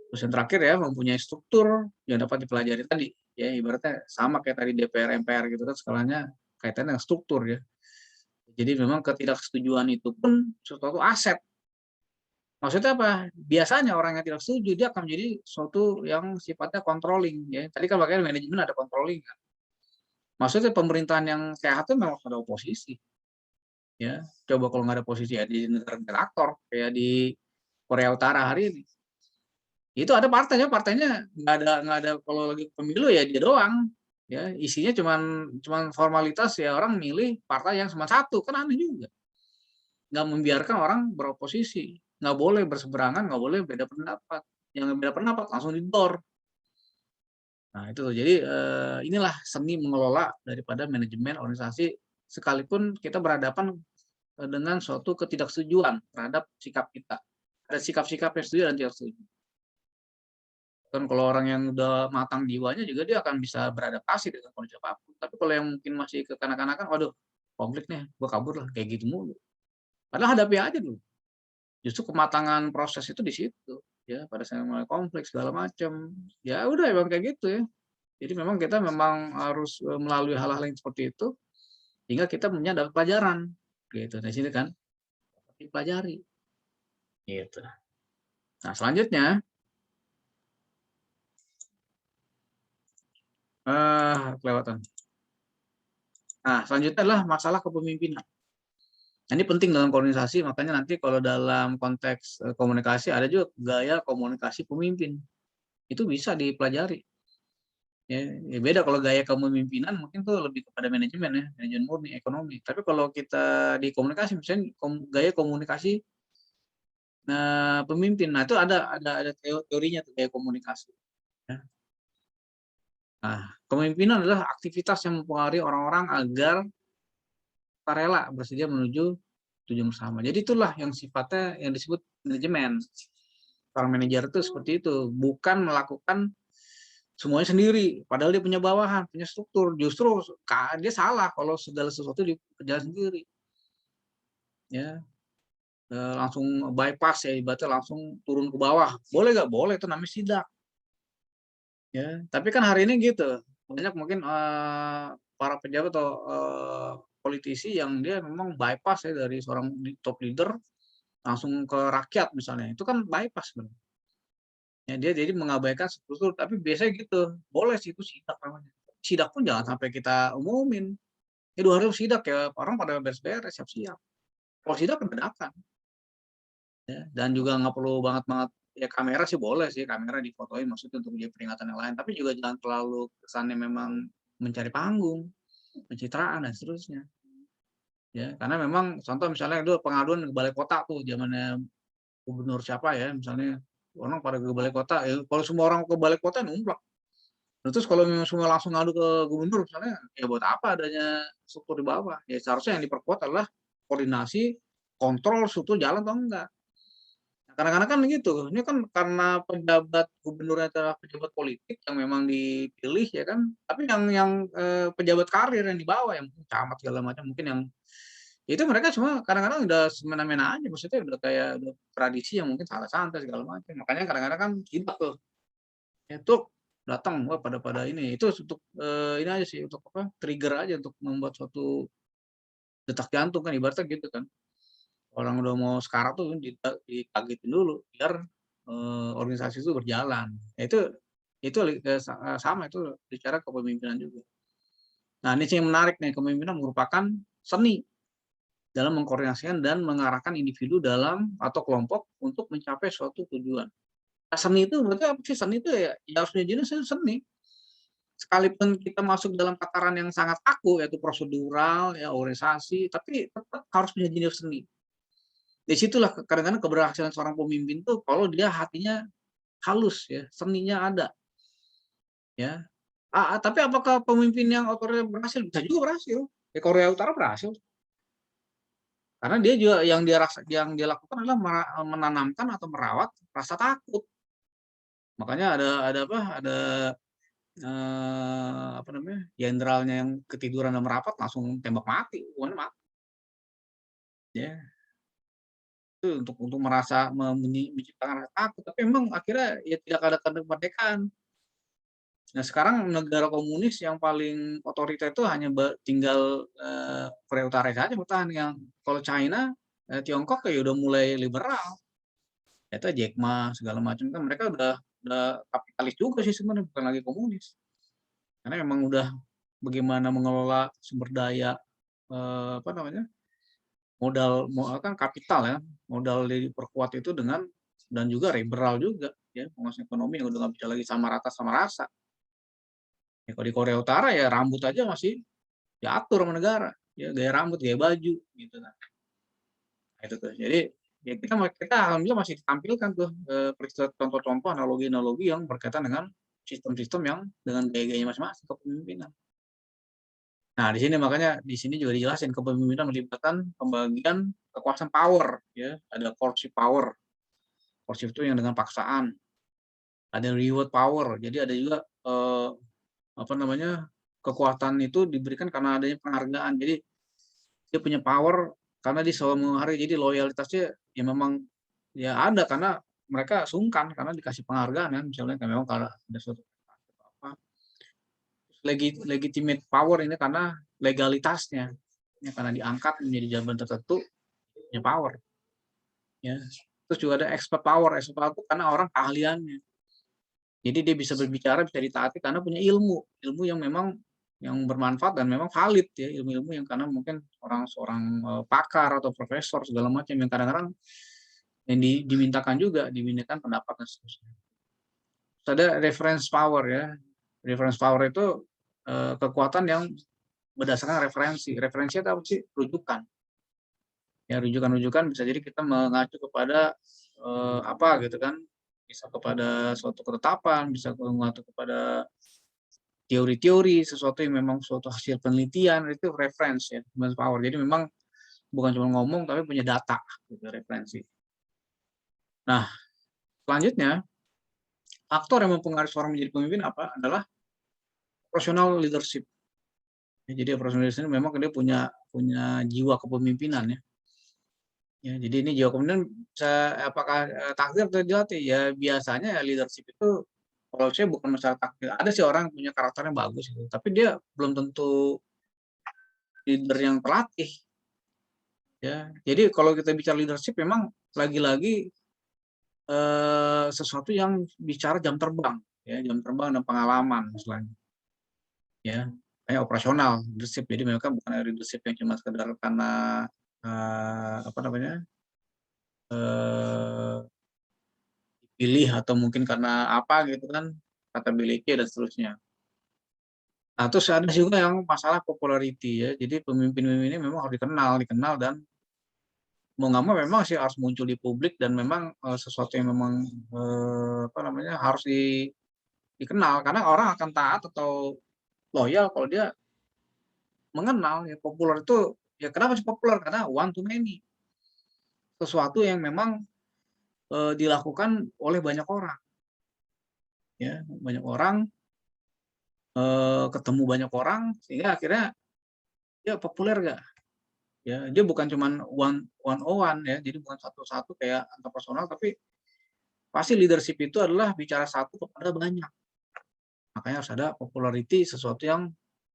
Terus yang terakhir ya, mempunyai struktur yang dapat dipelajari tadi ya, ibaratnya sama kayak tadi DPR MPR gitu kan, skalanya kaitannya dengan struktur ya. Jadi memang ketidaksetujuan itu pun suatu aset. Maksudnya apa? Biasanya orang yang tidak setuju dia akan menjadi suatu yang sifatnya controlling ya. Tadi kan makanya manajemen ada controlling kan. Maksudnya pemerintahan yang sehat itu memang ada oposisi. Ya, coba kalau nggak ada posisi ya di negara aktor kayak di Korea Utara hari ini. Itu ada partainya nggak ada kalau lagi pemilu ya dia doang. Ya, isinya cuman formalitas ya, orang milih partai yang cuma satu, kan aneh juga. Nggak membiarkan orang beroposisi, nggak boleh berseberangan, nggak boleh beda pendapat. Yang beda pendapat langsung didor. Nah itu jadi inilah seni mengelola daripada manajemen organisasi, sekalipun kita berhadapan dengan suatu ketidaksetujuan terhadap sikap kita. Ada sikap-sikap yang setuju dan tidak setuju. Kan kalau orang yang udah matang jiwanya juga dia akan bisa beradaptasi dengan kondisi apapun. Tapi kalau yang mungkin masih kekanak-kanakan, waduh konflik nih, gue kabur lah kayak gitu mulu. Padahal hadapi aja dulu. Justru kematangan proses itu di situ ya, pada saat mulai konflik segala macam ya udah emang kayak gitu ya. Jadi memang kita memang harus melalui hal-hal yang seperti itu hingga kita punya dapat pelajaran gitu. Di sini kan dipelajari gitu. Nah selanjutnya kelewatan. Nah selanjutnya adalah masalah kepemimpinan. Nah, ini penting dalam komunikasi, makanya nanti kalau dalam konteks komunikasi ada juga gaya komunikasi pemimpin. Itu bisa dipelajari. Ya, beda kalau gaya kepemimpinan mungkin tuh lebih kepada manajemen ya, manajemen murni, ekonomi. Tapi kalau kita di komunikasi misalnya gaya komunikasi pemimpin, nah itu ada teorinya tuh gaya komunikasi. Ya. Nah, kepemimpinan adalah aktivitas yang mempengaruhi orang-orang agar rela bersedia menuju tujuan bersama. Jadi itulah yang sifatnya yang disebut manajemen. Seorang manajer itu seperti itu, bukan melakukan semuanya sendiri, padahal dia punya bawahan, punya struktur. Justru dia salah kalau segala sesuatu dikerjakan sendiri. Ya, langsung bypass ya, ibaratnya langsung turun ke bawah. Boleh nggak? Boleh, itu namanya sidak. Ya, tapi kan hari ini gitu. banyak mungkin, para pejabat atau, politisi yang dia memang bypass ya dari seorang top leader langsung ke rakyat misalnya, itu kan bypass sebenarnya. Ya dia jadi mengabaikan struktur, tapi biasanya gitu, boleh sih itu sidak namanya. Sidak pun jangan sampai kita umumin. Ya 2 hari sidak ya, orang pada beres-beres, siap-siap. Kalau sidak kan dadakan, ya, dan juga nggak perlu banget-banget ya kamera sih boleh sih, kamera difotoin maksudnya untuk jadi peringatan yang lain, tapi juga jangan terlalu kesannya memang mencari panggung, pencitraan dan seterusnya, ya. Karena memang contoh misalnya dulu pengaduan ke balai kota tuh zamannya gubernur siapa ya, misalnya orang pada ke balai kota, ya kalau semua orang ke balai kota numplak. Nah, terus kalau memang semua langsung ngadu ke gubernur misalnya, ya buat apa adanya struktur di bawah? Ya seharusnya yang diperkuat adalah koordinasi, kontrol struktur jalan atau enggak. Nah, kadang-kadang kan gitu, ini kan karena pejabat gubernurnya adalah pejabat politik yang memang dipilih ya kan, tapi pejabat karir yang di bawah, yang camat segala macam mungkin yang itu mereka semua kadang-kadang udah semena-mena aja, maksudnya udah kayak udah tradisi yang mungkin salah santai segala macam. Makanya kadang-kadang kan gitu tuh. Itu datang, wah pada ini, itu untuk, ini aja sih, untuk apa, trigger aja untuk membuat suatu detak jantung kan ibaratnya gitu kan. Orang udah mau sekarat tuh dikagetin dulu biar, organisasi itu berjalan. Ya itu sama itu bicara kepemimpinan juga. Nah ini sih yang menarik nih, kepemimpinan merupakan seni dalam mengkoordinasikan dan mengarahkan individu dalam atau kelompok untuk mencapai suatu tujuan. Nah seni itu berarti apa sih? Seni itu ya harus jenis itu seni. Sekalipun kita masuk dalam tataran yang sangat kaku, yaitu prosedural, ya organisasi, tapi tetap harus punya jiwa seni. Di situlah kadang-kadang keberhasilan seorang pemimpin tuh kalau dia hatinya halus ya, seninya ada, ya. Tapi apakah pemimpin yang otoriter berhasil? Bisa juga berhasil. Ya Korea Utara berhasil, karena dia juga yang dia lakukan adalah menanamkan atau merawat rasa takut. Makanya ada apa, apa namanya, jenderalnya yang ketiduran dalam rapat langsung tembak mati, hukumannya mati, ya. Itu untuk merasa menciptakan rasa takut, tapi memang akhirnya ya tidak ada kemerdekaan. Nah sekarang negara komunis yang paling otoriter itu hanya tinggal, Korea Utara saja bertahan, yang kalau China, Tiongkok ya udah mulai liberal, itu Jack Ma segala macam kan mereka udah kapitalis juga sih sebenarnya bukan lagi komunis. Karena memang udah bagaimana mengelola sumber daya, apa namanya, kan kapital ya, modal diperkuat itu dan juga liberal juga ya, penguasaan ekonomi yang udah nggak bisa lagi sama rata sama rasa. Ya kalau di Korea Utara ya rambut aja masih diatur sama negara, ya gaya rambut, gaya baju gitu kan. Nah, itu tuh. Jadi ya kita alhamdulillah masih ditampilkan tuh, contoh-contoh analogi-analogi yang berkaitan dengan sistem-sistem yang dengan gaya-gayanya masing-masing kepemimpinan. Nah, di sini makanya di sini juga dijelasin kepemimpinan melibatkan pembagian kekuasaan power ya, ada coercive power. Coercive itu yang dengan paksaan, ada reward power. Jadi ada juga, apa namanya, kekuatan itu diberikan karena adanya penghargaan. Jadi dia punya power karena dia selalu menghargai. Jadi loyalitasnya ya memang ya ada karena mereka sungkan karena dikasih penghargaan kan, misalnya kan memang kalau ada suatu apa, legitimate power ini karena legalitasnya, ya karena diangkat menjadi jabatan tertentu, punya power, ya. Terus juga ada expert power itu karena orang keahliannya. Jadi dia bisa berbicara, bisa ditaati karena punya ilmu, ilmu yang memang yang bermanfaat dan memang valid ya, ilmu-ilmu yang karena mungkin seorang, pakar atau profesor segala macam yang kadang-kadang yang dimintakan pendapat dan seterusnya. Terus ada reference power ya. Reference power itu, kekuatan yang berdasarkan referensi. Referensi itu apa sih? Rujukan. Ya rujukan-rujukan bisa jadi kita mengacu kepada, apa gitu kan, bisa kepada suatu ketetapan, bisa mengacu kepada teori-teori, sesuatu yang memang suatu hasil penelitian, itu reference ya, reference power. Jadi memang bukan cuma ngomong tapi punya data gitu, referensi. Nah, selanjutnya faktor yang mempengaruhi seorang menjadi pemimpin apa? Adalah professional leadership. Ya, jadi professional leadership memang dia punya punya jiwa kepemimpinan ya. Ya, jadi ini jiwa kepemimpinan bisa apakah, takdir atau dilatih? Ya biasanya leadership itu kalau saya bukan masalah takdir, ada sih orang punya karakternya bagus gitu, tapi dia belum tentu leader yang terlatih, ya. Jadi kalau kita bicara leadership memang lagi-lagi, sesuatu yang bicara jam terbang, ya, jam terbang dan pengalaman istilahnya, ya. Kayak operasional leadership, jadi mereka bukan leadership yang cuma sekedar karena, apa namanya, eee, dipilih atau mungkin karena apa gitu kan, capability dan seterusnya. Nah, terus ada juga yang masalah popularity ya. Jadi pemimpin-pemimpin ini memang harus dikenal dan mau nggak mau memang sih harus muncul di publik dan memang, sesuatu yang memang, apa namanya, harus dikenal karena orang akan taat atau loyal kalau dia mengenal ya. Populer itu ya kenapa sih populer? Karena one to many, sesuatu yang memang, dilakukan oleh banyak orang ya, banyak orang, ketemu banyak orang sehingga akhirnya dia populer nggak? Ya, dia bukan cuman one on one ya, jadi bukan satu-satu kayak antar personal, tapi pasti leadership itu adalah bicara satu kepada banyak. Makanya harus ada popularity, sesuatu yang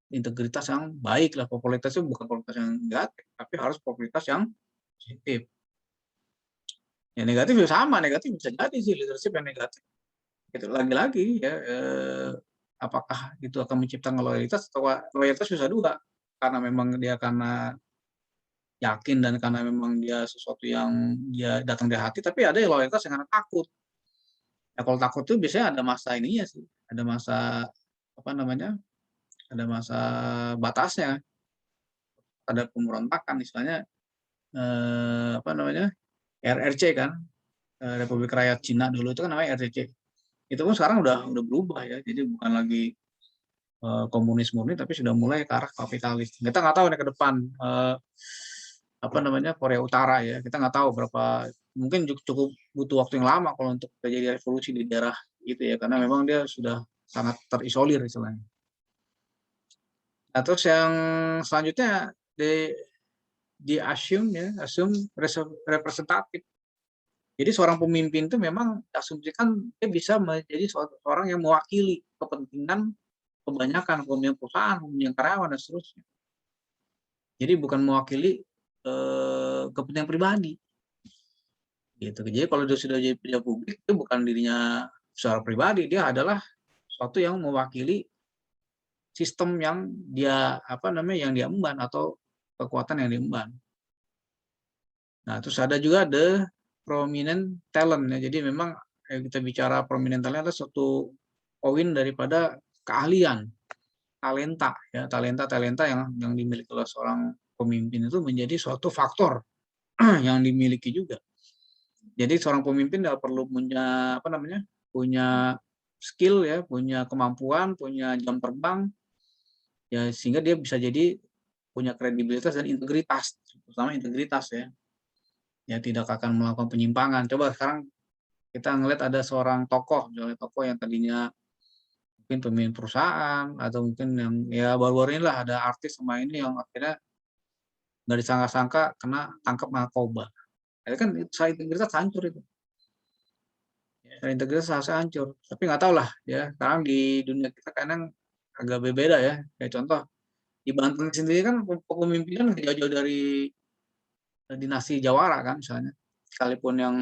integritas yang baik lah. Popularitas itu bukan popularitas yang negatif, tapi harus popularitas yang positif. Yang negatif juga sama, negatif bisa jadi sih leadership yang negatif. Itu lagi-lagi ya, apakah itu akan menciptakan loyalitas atau loyalitas bisa dua, karena memang dia karena yakin dan karena memang dia sesuatu yang dia datang dari hati, tapi ada yang loyalitas yang karena takut. Ya kalau takut tuh biasanya ada masa ininya sih, ada masa apa namanya, ada masa batasnya, ada pemberontakan misalnya, apa namanya, RRC kan, Republik Rakyat Cina dulu itu kan namanya RRC. Itu pun sekarang udah berubah ya, jadi bukan lagi, komunis murni tapi sudah mulai ke arah kapitalis. Kita nggak tahu nih ke depan, apa namanya, Korea Utara ya, kita nggak tahu berapa, mungkin cukup butuh waktu yang lama kalau untuk terjadi revolusi di daerah itu ya, karena memang dia sudah sangat terisolir istilahnya. Nah, terus yang selanjutnya di-assume ya, assume representatif. Jadi seorang pemimpin itu memang diasumsikan dia bisa menjadi seorang yang mewakili kepentingan kebanyakan, kepentingan perusahaan, kepentingan karyawan dan seterusnya. Jadi bukan mewakili, kepentingan pribadi. Gitu. Jadi kalau dia sudah jadi pejabat publik itu bukan dirinya secara pribadi, dia adalah suatu yang mewakili sistem yang dia apa namanya yang dia emban atau kekuatan yang dia emban. Nah, terus ada juga the prominent talent ya. Jadi memang kita bicara prominent talent adalah suatu poin daripada keahlian, talenta ya, talenta yang dimiliki oleh seorang pemimpin itu menjadi suatu faktor yang dimiliki juga. Jadi seorang pemimpin tidak perlu punya apa namanya, punya skill ya, punya kemampuan, punya jam terbang, ya sehingga dia bisa jadi punya kredibilitas dan integritas, terutama integritas ya. Ya tidak akan melakukan penyimpangan. Coba sekarang kita ngelihat ada seorang tokoh, misalnya tokoh yang tadinya mungkin pemimpin perusahaan atau mungkin yang ya baru-baru ini lah ada artis sama ini yang akhirnya nggak disangka-sangka kena tangkap narkoba. Itu kan saya integritas hancur itu. Ya, integritas saya hancur. Tapi nggak tahu lah ya. Sekarang di dunia kita kadang agak berbeda ya. Kayak contoh di Banten sendiri kan kepemimpinan jauh-jauh dari dinasti Jawara kan misalnya. Sekalipun yang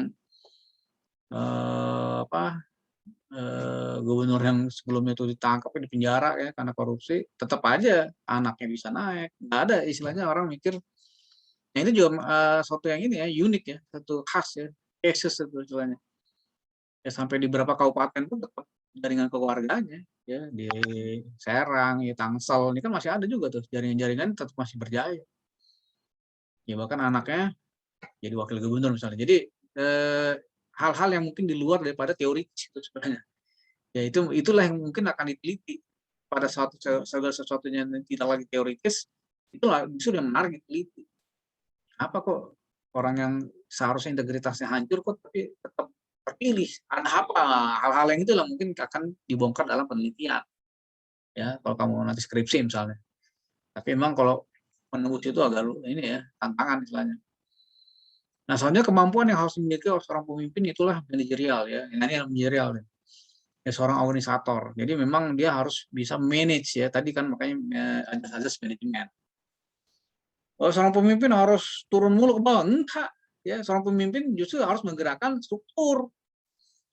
apa gubernur yang sebelumnya itu ditangkap di penjara ya karena korupsi, tetap aja anaknya bisa naik. Nggak ada istilahnya orang mikir. Nah itu juga suatu yang ini ya unik ya, satu khas ya, cases itu istilahnya. Ya sampai di beberapa kabupaten pun tetap jaringan keluarganya ya di Serang, di Tangsel, ini kan masih ada juga tuh jaringan-jaringan tetap masih berjaya. Ya bahkan anaknya jadi wakil gubernur misalnya. Jadi hal-hal yang mungkin di luar daripada teori itu sebenarnya. Ya itulah yang mungkin akan diteliti pada segala sesuatunya yang tidak lagi teoritis, itulah justru yang menarik diteliti. Apa kok orang yang seharusnya integritasnya hancur kok tapi tetap terpilih? Ada apa? Hal-hal yang itulah mungkin akan dibongkar dalam penelitian. Ya, kalau kamu nanti skripsi misalnya. Tapi memang kalau menembus itu agak ini ya, tantangan istilahnya. Nah, soalnya kemampuan yang harus dimiliki oleh seorang pemimpin itulah manajerial ya. Ini manajerial. ya seorang organisator. Jadi memang dia harus bisa manage ya. Tadi kan makanya ada azas manajemen. Oh, seorang pemimpin harus turun mulu ke bawah. Enggak. Ya, seorang pemimpin justru harus menggerakkan struktur.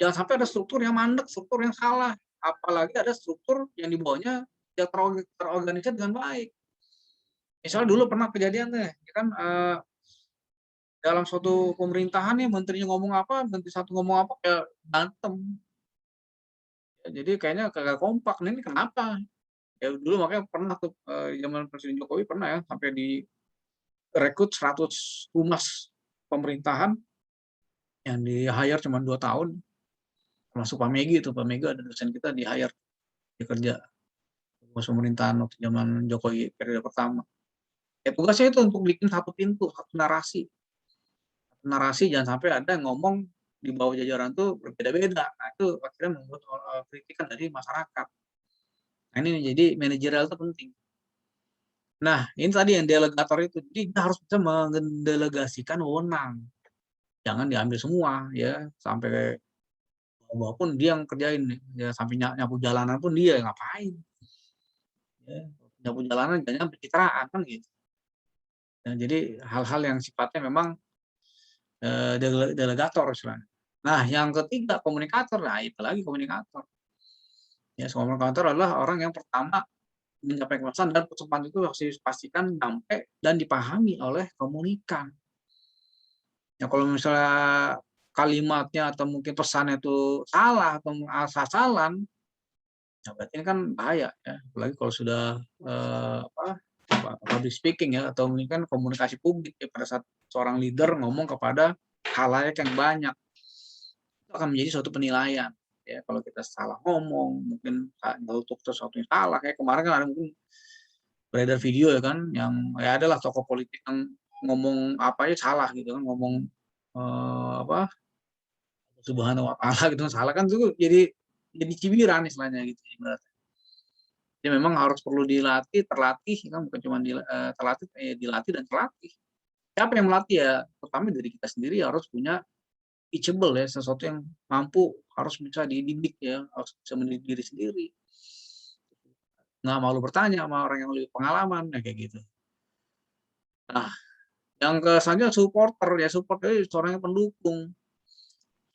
Jangan sampai ada struktur yang mandek, struktur yang salah. Apalagi ada struktur yang di bawahnya tidak terorganisir dengan baik. Misalnya dulu pernah kejadian ya kan dalam suatu pemerintahan nih menterinya ngomong apa, menteri satu ngomong apa kayak berantem. Ya, jadi kayaknya kagak kompak. Nah, ini kenapa? Ya dulu makanya pernah tuh zaman Presiden Jokowi pernah ya sampai direkrut 100 humas pemerintahan yang di-hire cuma 2 tahun, termasuk Pak Megi itu. Pak Megi ada dosen kita di-hire, dia kerja humas pemerintahan waktu zaman Jokowi periode pertama. Ya tugasnya itu untuk bikin satu pintu, satu narasi. Satu narasi jangan sampai ada yang ngomong di bawah jajaran tuh berbeda-beda. Nah, itu akhirnya membuat kritikan dari masyarakat. Nah, ini jadi manajerial itu penting. Nah, ini tadi yang delegator itu. Jadi dia harus bisa mendelegasikan wewenang. Jangan diambil semua ya, sampai bawah pun dia yang kerjain ya, sampai nyapu jalanan pun dia ngapain. Ya, nyapu jalanan jangan pencitraan kan gitu. Nah, jadi hal-hal yang sifatnya memang delegator istilahnya. Nah, yang ketiga komunikator. Nah, itu lagi komunikator. Ya, komunikator adalah orang yang pertama menyampaikan pesan dan pesan itu harus dipastikan sampai dan dipahami oleh komunikan. Ya kalau misalnya kalimatnya atau mungkin pesannya itu salah atau asal-asalan, ya berarti ini kan bahaya ya. Apalagi kalau sudah public speaking ya atau mungkin kan komunikasi publik ya, pada saat seorang leader ngomong kepada khalayak yang banyak, itu akan menjadi suatu penilaian. Ya, kalau kita salah ngomong, mungkin untuk sesuatu yang salah. Kayak kemarin kan ada mungkin beredar video ya kan, yang ya adalah tokoh politik yang ngomong apa aja salah gitu kan, ngomong apa subhanahu wa ta'ala gitu salah kan itu jadi cibiran istilahnya gitu ibaratnya. Jadi memang harus perlu dilatih, terlatih kan bukan cuma terlatih, dilatih dan terlatih. Siapa yang melatih ya? Pertama dari kita sendiri harus punya teachable ya, sesuatu yang mampu harus bisa dididik ya, harus bisa mendidik diri sendiri. Nggak malu bertanya sama orang yang lebih pengalaman ya kayak gitu. Nah, yang selanjutnya supporter ya, support itu seorang yang pendukung.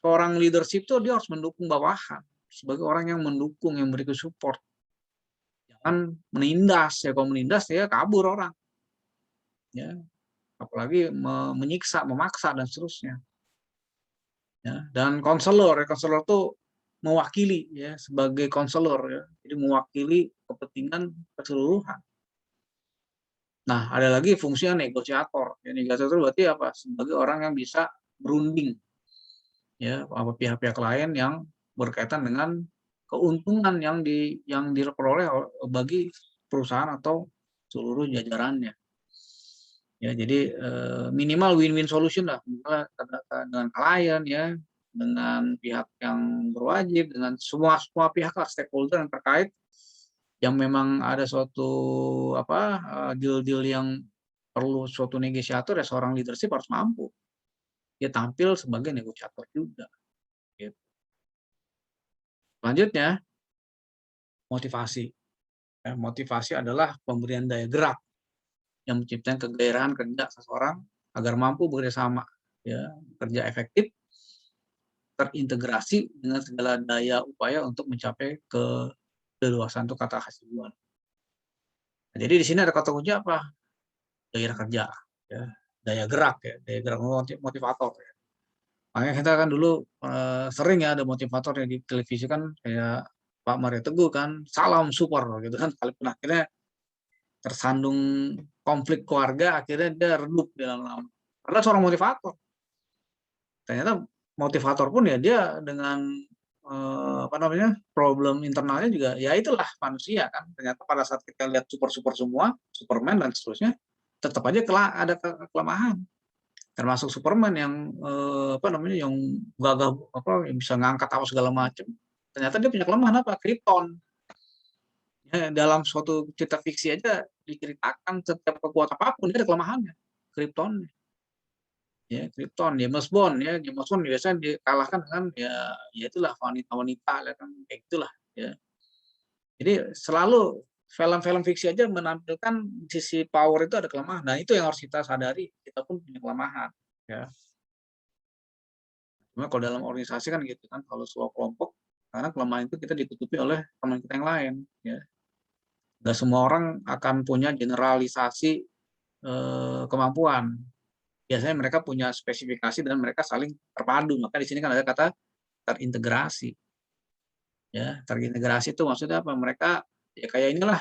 Seorang leadership itu dia harus mendukung bawahan sebagai orang yang mendukung, yang memberikan support. Jangan menindas ya, kalau menindas ya kabur orang. Ya, apalagi menyiksa, memaksa dan seterusnya. Ya, dan konselor itu mewakili ya sebagai konselor ya. Jadi mewakili kepentingan keseluruhan. Nah, ada lagi fungsinya negosiator. Ya, negosiator berarti apa? Sebagai orang yang bisa berunding ya apa pihak-pihak lain yang berkaitan dengan keuntungan yang diperoleh bagi perusahaan atau seluruh jajarannya. Ya, jadi minimal win-win solution lah, dengan klien ya, dengan pihak yang berwajib, dengan semua pihak stakeholder yang terkait, yang memang ada suatu deal-deal yang perlu suatu negosiator ya seorang leadership harus mampu. Dia tampil sebagai negosiator juga. Gitu. Selanjutnya motivasi. Ya, motivasi adalah pemberian daya gerak yang menciptakan kegairahan kerja seseorang agar mampu bekerjasama, ya, kerja efektif, terintegrasi dengan segala daya upaya untuk mencapai kedewasaan itu kata Hasibuan. Nah, jadi di sini ada kata kunci apa? Gairah kerja, ya, daya gerak ya, daya gerak motivator. Ya. Makanya kita kan dulu sering ya ada motivator yang di televisi kan kayak Pak Mario Teguh kan, salam super gitu kan, kalaupun akhirnya tersandung konflik keluarga, akhirnya dia redup di lama-lama. Karena seorang motivator. Ternyata motivator pun ya dia dengan problem internalnya juga ya itulah manusia kan. Ternyata pada saat kita lihat super semua, Superman dan seterusnya, tetap aja ada kelemahan. Termasuk Superman yang yang gagah yang bisa ngangkat apa segala macam. Ternyata dia punya kelemahan apa? Krypton. Ya, dalam suatu cerita fiksi aja diceritakan setiap kekuatan apapun dia ada kelemahannya, Krypton. ya Krypton, James Bond ya, James Bond biasanya dikalahkan dengan ya itulah wanita-wanita ya kan kayak gitulah ya. Jadi selalu film-film fiksi aja menampilkan sisi power itu ada kelemahan. Nah, itu yang harus kita sadari, kita pun punya kelemahan ya. Cuma kalau dalam organisasi kan gitu kan, kalau sebuah kelompok karena kelemahan itu kita ditutupi oleh teman kita yang lain ya. Nggak semua orang akan punya generalisasi kemampuan. Biasanya mereka punya spesifikasi dan mereka saling terpadu. Maka di sini kan ada kata terintegrasi. Ya, terintegrasi itu maksudnya apa? Mereka ya kayak inilah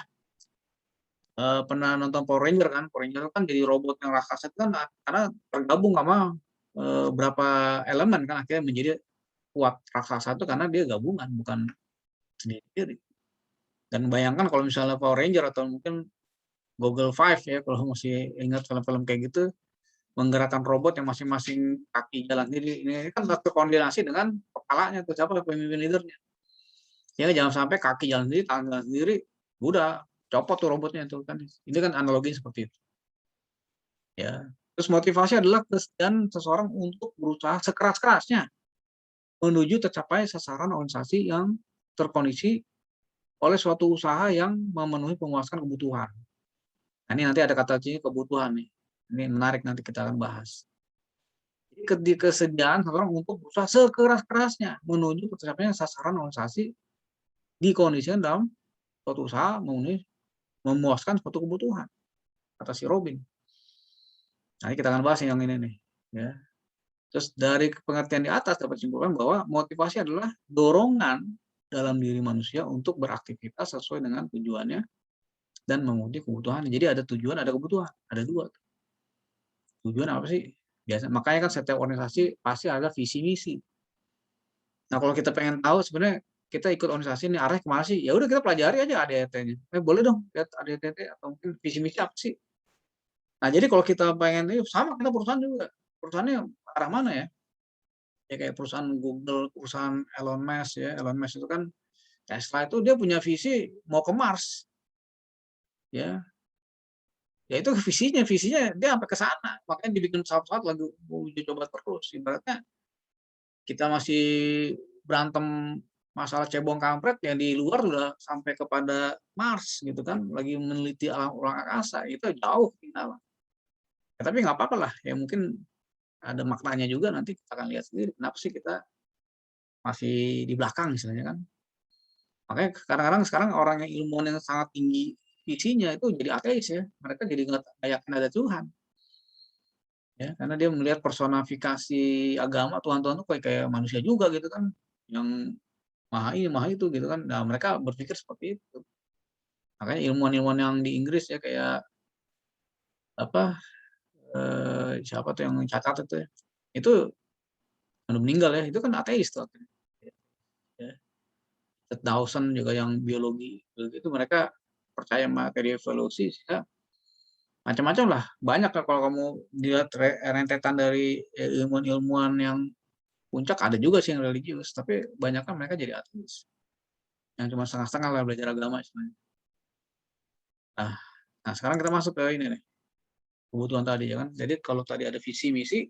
pernah nonton Power Ranger kan? Power Ranger kan jadi robot yang raksasa itu kan karena tergabung sama berapa elemen kan akhirnya menjadi kuat raksasa itu karena dia gabungan bukan sendiri. Dan bayangkan kalau misalnya Power Ranger atau mungkin Google Five ya kalau masih ingat film-film kayak gitu menggerakkan robot yang masing-masing kaki jalan sendiri. Ini kan terkoordinasi dengan kepalanya tuh siapa pemimpin leadernya. Ya jangan sampai kaki jalan sendiri, tangan jalan sendiri, udah copot tuh robotnya itu kan. Ini kan analogi seperti itu. Ya. Terus motivasi adalah kesediaan seseorang untuk berusaha sekeras-kerasnya menuju tercapai sasaran organisasi yang terkondisi oleh suatu usaha yang memenuhi memuaskan kebutuhan. Nah, ini nanti ada kata kunci kebutuhan nih. Ini menarik nanti kita akan bahas. Jadi kesediaan seseorang untuk berusaha sekeras-kerasnya menuju tercapainya sasaran organisasi dikondisikan dalam suatu usaha memuaskan suatu kebutuhan, kata si Robin. Nah, kita akan bahas yang ini nih. Ya. Terus dari pengertian di atas dapat simpulkan bahwa motivasi adalah dorongan dalam diri manusia untuk beraktivitas sesuai dengan tujuannya dan memenuhi kebutuhan. Jadi ada tujuan, ada kebutuhan, ada dua. Tujuan apa sih? Biasa, makanya kan setiap organisasi pasti ada visi misi. Nah, kalau kita pengen tahu sebenarnya kita ikut organisasi ini arahnya kemana sih? Ya udah kita pelajari aja ADRT-nya. Boleh dong lihat ADRT atau mungkin visi misi apa sih? Nah, jadi kalau kita pengen ini sama kita perusahaan juga. Perusahaannya arah mana ya? Ya kayak perusahaan Google, perusahaan Elon Musk ya. Elon Musk itu kan Tesla itu dia punya visi mau ke Mars. Ya. Ya itu visinya dia sampai ke sana. Makanya dibikin pesawat-pesawat lagi uji coba terus. Ibaratnya kita masih berantem masalah cebong kampret yang di luar udah sampai kepada Mars gitu kan lagi meneliti alam ruang angkasa itu jauh ketinggalan ya, tapi nggak apa-apa lah ya mungkin ada maknanya juga nanti kita akan lihat sendiri kenapa sih kita masih di belakang misalnya kan makanya kadang-kadang sekarang orang yang ilmuwan yang sangat tinggi visinya itu jadi ateis ya mereka jadi nggak yakin ada Tuhan ya karena dia melihat personifikasi agama Tuhan-Tuhan itu kayak manusia juga gitu kan yang maha ini maha itu gitu kan nah mereka berpikir seperti itu makanya ilmuwan-ilmuwan yang di Inggris ya kayak apa siapa tuh yang catat itu ya itu udah meninggal ya itu kan ateis tuh ya. Dawson juga yang biologi itu mereka percaya materi evolusi ya macam-macam lah banyak lah kalau kamu lihat rentetan dari ilmuwan-ilmuwan yang puncak ada juga sih yang religius tapi banyak kan mereka jadi ateis yang cuma setengah-setengah lah belajar agama sebenarnya. Nah sekarang kita masuk ke ini nih kebutuhan tadi ya kan. Jadi kalau tadi ada visi misi,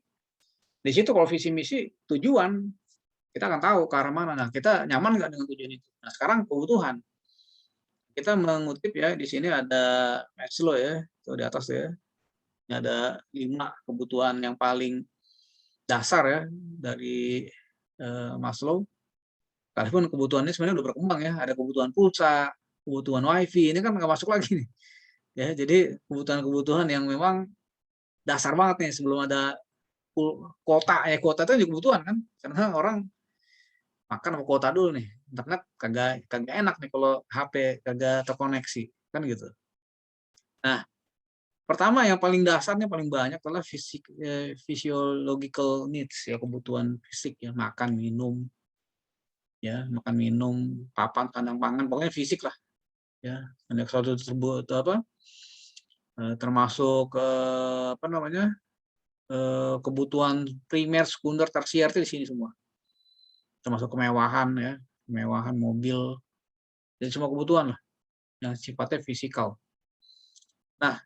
di situ kalau visi misi tujuan kita akan tahu ke arah mana. Nah kita nyaman nggak dengan tujuan itu. Nah sekarang kebutuhan kita mengutip ya di sini ada Maslow ya itu di atas ya. Ini ada 5 kebutuhan yang paling dasar ya dari Maslow. Kalaupun kebutuhannya sebenarnya udah berkembang ya. Ada kebutuhan pulsa, kebutuhan wifi ini kan nggak masuk lagi nih. Ya jadi kebutuhan-kebutuhan yang memang dasar banget nih sebelum ada kuota kuota itu juga kebutuhan kan karena orang makan sama kuota dulu nih internet kagak kagak enak nih kalau HP kagak terkoneksi kan gitu. Nah pertama yang paling dasarnya paling banyak adalah physiological needs ya kebutuhan fisik ya makan minum papan kandang pangan pokoknya fisik lah ya ada sesuatu tersebut apa termasuk apa namanya kebutuhan primer sekunder tersier itu di sini semua termasuk kemewahan ya, kemewahan mobil, dan semua kebutuhan lah yang sifatnya fisikal. Nah,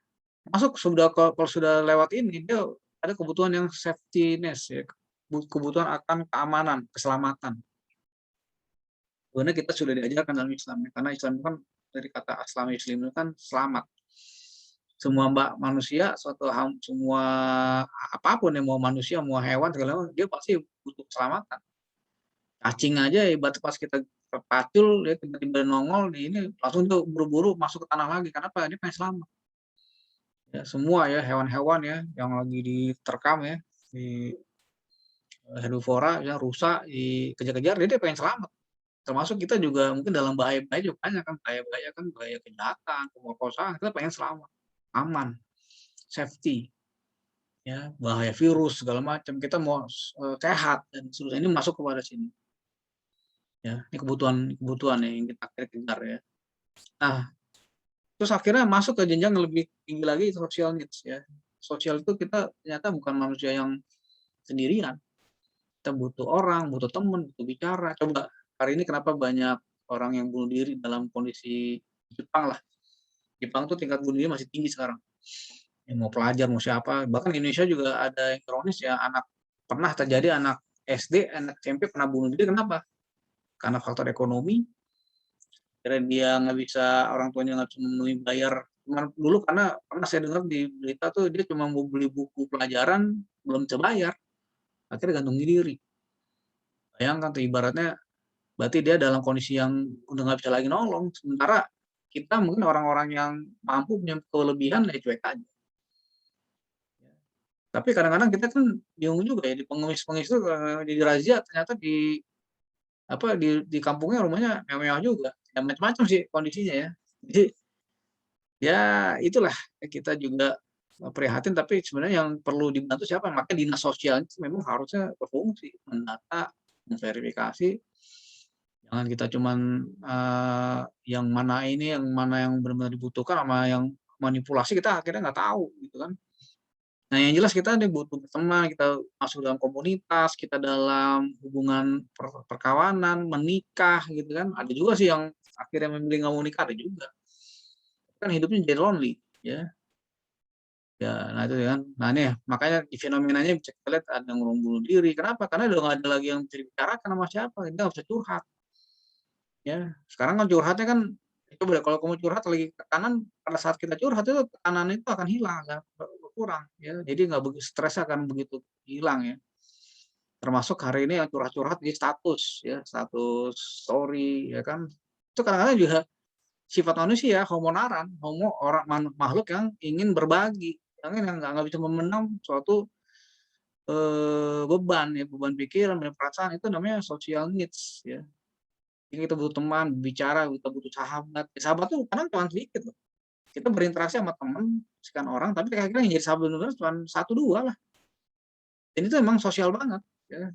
masuk sudah kalau sudah lewat ini dia ada kebutuhan yang safety-ness ya, kebutuhan akan keamanan, keselamatan. Sebenarnya kita sudah diajarkan dalam Islam ya, karena Islam itu kan dari kata aslam muslim itu kan selamat. Semua manusia, semua apapun yang mau manusia, mau hewan segala macam, dia pasti butuh keselamatan. Cacing aja ibarat pas kita terpacul dia tiba-tiba nongol di ini langsung tuh buru-buru masuk ke tanah lagi. Kenapa? Dia pengen selamat. Ya, semua ya hewan-hewan ya yang lagi diterkam ya di herbivora ya rusa dikejar-kejar dia pengen selamat. Termasuk kita juga mungkin dalam bahaya-bahaya juga banyak kan, bahaya kejahatan, pemerkosaan, kita pengen selamat, aman, safety, ya bahaya virus segala macam kita mau sehat dan seterusnya ini masuk kepada sini. Ya, ini kebutuhan ya yang kita akhirnya kejar ya. Nah, terus akhirnya masuk ke jenjang yang lebih tinggi lagi social needs ya. Sosial itu kita ternyata bukan manusia yang sendirian. Kita butuh orang, butuh teman, butuh bicara. Coba hari ini kenapa banyak orang yang bunuh diri dalam kondisi Jepang lah. Jepang tuh tingkat bunuh diri masih tinggi sekarang. Ya, mau pelajar, mau siapa. Bahkan di Indonesia juga ada yang ironis ya, pernah terjadi anak SD, anak SMP pernah bunuh diri. Kenapa? Karena faktor ekonomi. Karena dia nggak bisa, orang tuanya nggak cuma bayar. Dulu karena pernah saya dengar di berita tuh dia cuma mau beli buku pelajaran, belum bisa bayar. Akhirnya gantung diri. Bayangkan tuh ibaratnya berarti dia dalam kondisi yang udah nggak bisa lagi nolong. Sementara kita mungkin orang-orang yang mampu punya kelebihan ya cuek aja. Tapi kadang-kadang kita kan bingung juga ya di pengemis-pengemis itu di razia ternyata di kampungnya rumahnya mewah juga. Ya macam-macam sih kondisinya ya. Jadi ya itulah kita juga prihatin tapi sebenarnya yang perlu dibantu siapa? Makanya dinas sosial itu memang harusnya berfungsi mendata, memverifikasi. Jangan kita cuman yang mana yang benar-benar dibutuhkan sama yang manipulasi kita akhirnya nggak tahu gitu kan. Nah yang jelas kita nih butuh berteman, kita masuk dalam komunitas, kita dalam hubungan perkawanan, menikah gitu kan. Ada juga sih yang akhirnya memilih nggak mau nikah, ada juga. Kan hidupnya jadi lonely ya. Ya, nah itu kan. Nah nih makanya di fenomenanya bisa kita lihat ada yang bunuh diri. Kenapa? Karena udah nggak ada lagi yang bisa dibicarakan sama siapa. Kita nggak bisa curhat. Ya, sekarang kan curhatnya kan coba deh kalau kamu curhat lagi tekanan, pada saat kita curhat itu tekanan itu akan hilang, akan berkurang ya. Jadi nggak begitu stres akan begitu hilang ya. Termasuk hari ini yang curhat-curhat di status ya, status story ya kan. Itu kadang-kadang juga sifat manusia, makhluk yang ingin berbagi, yang nggak bisa memendam suatu beban ya, beban pikiran, beban perasaan itu namanya social needs ya. Jadi kita butuh teman, bicara, kita butuh sahabat. Ya, sahabat tuh kadang cuma sedikit loh. Kita berinteraksi sama teman, sekian orang, tapi akhirnya yang jadi sahabat benar-benar cuma 1, 2 lah. Dan itu memang sosial banget. Ya.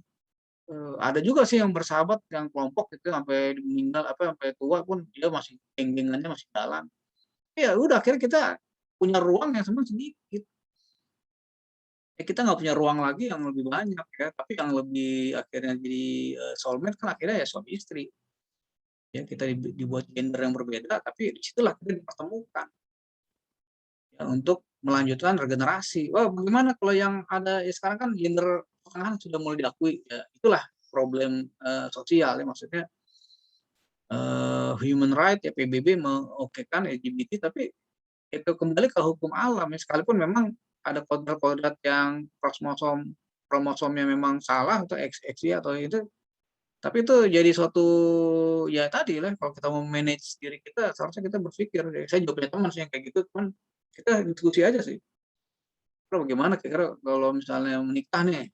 Ada juga sih yang bersahabat, yang kelompok itu sampai meninggal, sampai tua pun dia masih geng-gengannya masih jalan. Ya udah akhirnya kita punya ruang yang sebenarnya sedikit. Ya, kita nggak punya ruang lagi yang lebih banyak ya, tapi yang lebih akhirnya jadi soulmate kan akhirnya ya suami istri. Ya kita dibuat gender yang berbeda tapi disitulah kita dipertemukan ya, untuk melanjutkan regenerasi. Wah bagaimana kalau yang ada ya sekarang kan gender pertengahan sudah mulai diakui ya itulah problem sosial ya maksudnya human right ya PBB mengokekan LGBT tapi itu kembali ke hukum alam ya sekalipun memang ada kodrat-kodrat yang kromosomnya memang salah atau XY atau itu. Tapi itu jadi suatu ya tadi lah kalau kita mau manage diri kita seharusnya kita berpikir, saya juga punya teman sih yang kayak gitu, cuman kita diskusi aja sih. Bro, bagaimana kira-kira kalau misalnya menikah nih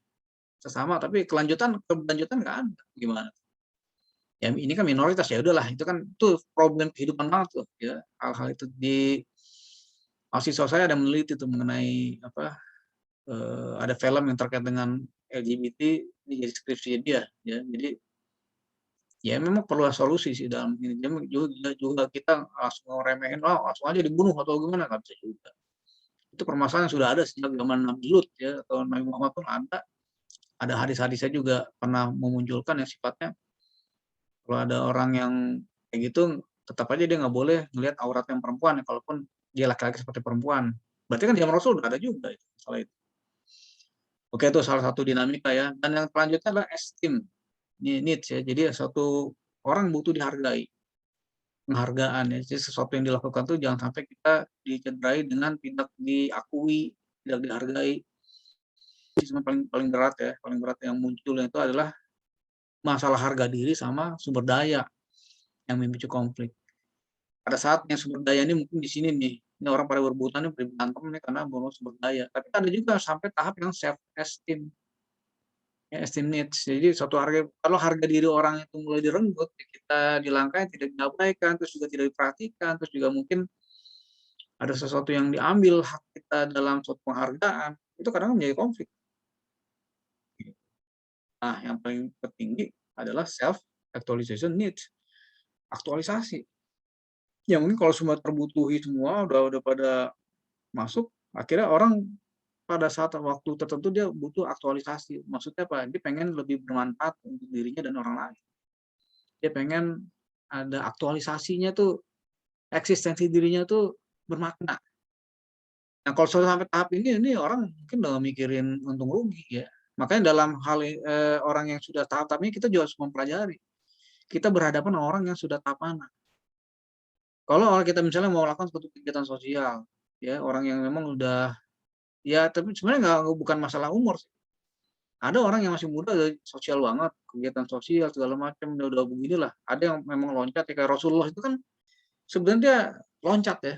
sesama tapi keberlanjutan nggak ada, gimana? Ya ini kan minoritas ya udahlah itu kan tuh problem kehidupan banget tuh ya hal-hal itu di mahasiswa saya ada meneliti tuh mengenai ada film yang terkait dengan LGBT ini jadi skripsi dia ya jadi ya memang perlu solusi sih dalam ini. Juga kita langsung ngeremehin, oh langsung aja dibunuh atau gimana, nggak bisa juga. Itu permasalahan yang sudah ada sejak zaman Nabi Lut ya, atau Nabi Muhammad pun ada. Ada hadis-hadisnya juga pernah memunculkan yang sifatnya kalau ada orang yang kayak gitu, tetap aja dia nggak boleh ngelihat aurat yang perempuan, ya, kalaupun dia laki-laki seperti perempuan. Berarti kan zaman Rasul udah ada juga itu, masalah itu. Oke, itu salah satu dinamika ya. Dan yang selanjutnya adalah esteem needs ya. Jadi suatu orang butuh dihargai, penghargaan ya. Jadi sesuatu yang dilakukan tuh jangan sampai kita dicederai dengan tidak diakui, tidak dihargai. Jadi paling paling berat ya, paling berat yang munculnya itu adalah masalah harga diri sama sumber daya yang memicu konflik. Pada saatnya sumber daya ini mungkin di sini nih, ini orang pada berebutan nih, berantem nih karena bonus sumber daya. Tapi ada juga sampai tahap yang self esteem, ya, esteem needs. Jadi suatu harga, kalau harga diri orang itu mulai direnggut, ya kita dilangkai, tidak diabaikan, terus juga tidak diperhatikan, terus juga mungkin ada sesuatu yang diambil hak kita dalam suatu penghargaan, itu kadang menjadi konflik. Nah, yang paling tertinggi adalah self actualization needs, aktualisasi. Ya mungkin kalau semua terbutuhi semua udah pada masuk, akhirnya orang pada saat waktu tertentu dia butuh aktualisasi. Maksudnya apa? Dia pengen lebih bermanfaat untuk dirinya dan orang lain. Dia pengen ada aktualisasinya tuh, eksistensi dirinya tuh bermakna. Nah, kalau sudah sampai tahap ini orang mungkin udah mikirin untung rugi ya. Makanya dalam hal orang yang sudah tahap ini kita juga harus mempelajari. Kita berhadapan dengan orang yang sudah tahap mana. Kalau kita misalnya mau melakukan suatu kegiatan sosial, ya orang yang memang udah ya tapi sebenarnya bukan masalah umur sih. Ada orang yang masih muda udah sosial banget, kegiatan sosial segala macam, udah beginilah. Ada yang memang loncat ya, kayak Rasulullah itu kan sebenarnya loncat ya,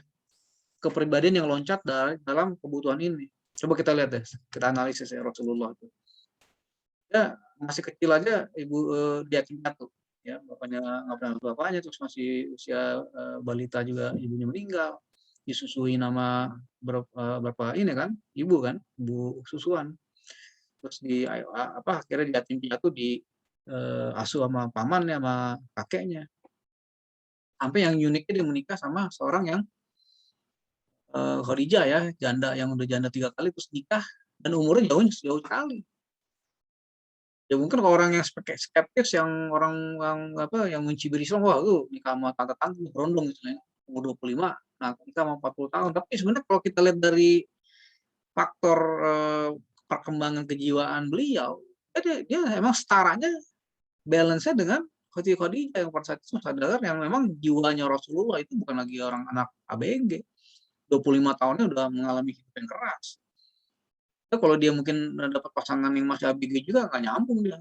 kepribadian yang loncat dalam kebutuhan ini. Coba kita lihat deh, kita analisis ya Rasulullah itu. Dia masih kecil aja dia piatu ya, bapaknya nggak pernah lihat bapaknya, terus masih usia balita juga ibunya meninggal, disusui nama berapa ini kan, ibu susuan. Terus akhirnya yatim piatu asuh sama pamannya, sama kakeknya. Sampai yang uniknya dia menikah sama seorang yang Khadijah ya, janda yang udah janda 3 kali terus nikah dan umurnya jauh sekali. Ya mungkin kalau orang yang skeptis, yang orang yang mencibir Islam, wah lu nikah sama tante-tante berondong misalnya, umur 25, nah kita mau 40 tahun. Tapi sebenarnya kalau kita lihat dari faktor perkembangan kejiwaan beliau, dia emang setaranya balance-nya dengan Khadijah yang pada saat itu sadar yang memang jiwanya Rasulullah itu bukan lagi orang anak ABG. 25 tahunnya udah mengalami hidup yang keras. Kalau dia mungkin dapat pasangan yang masih ABG juga nggak nyambung dia.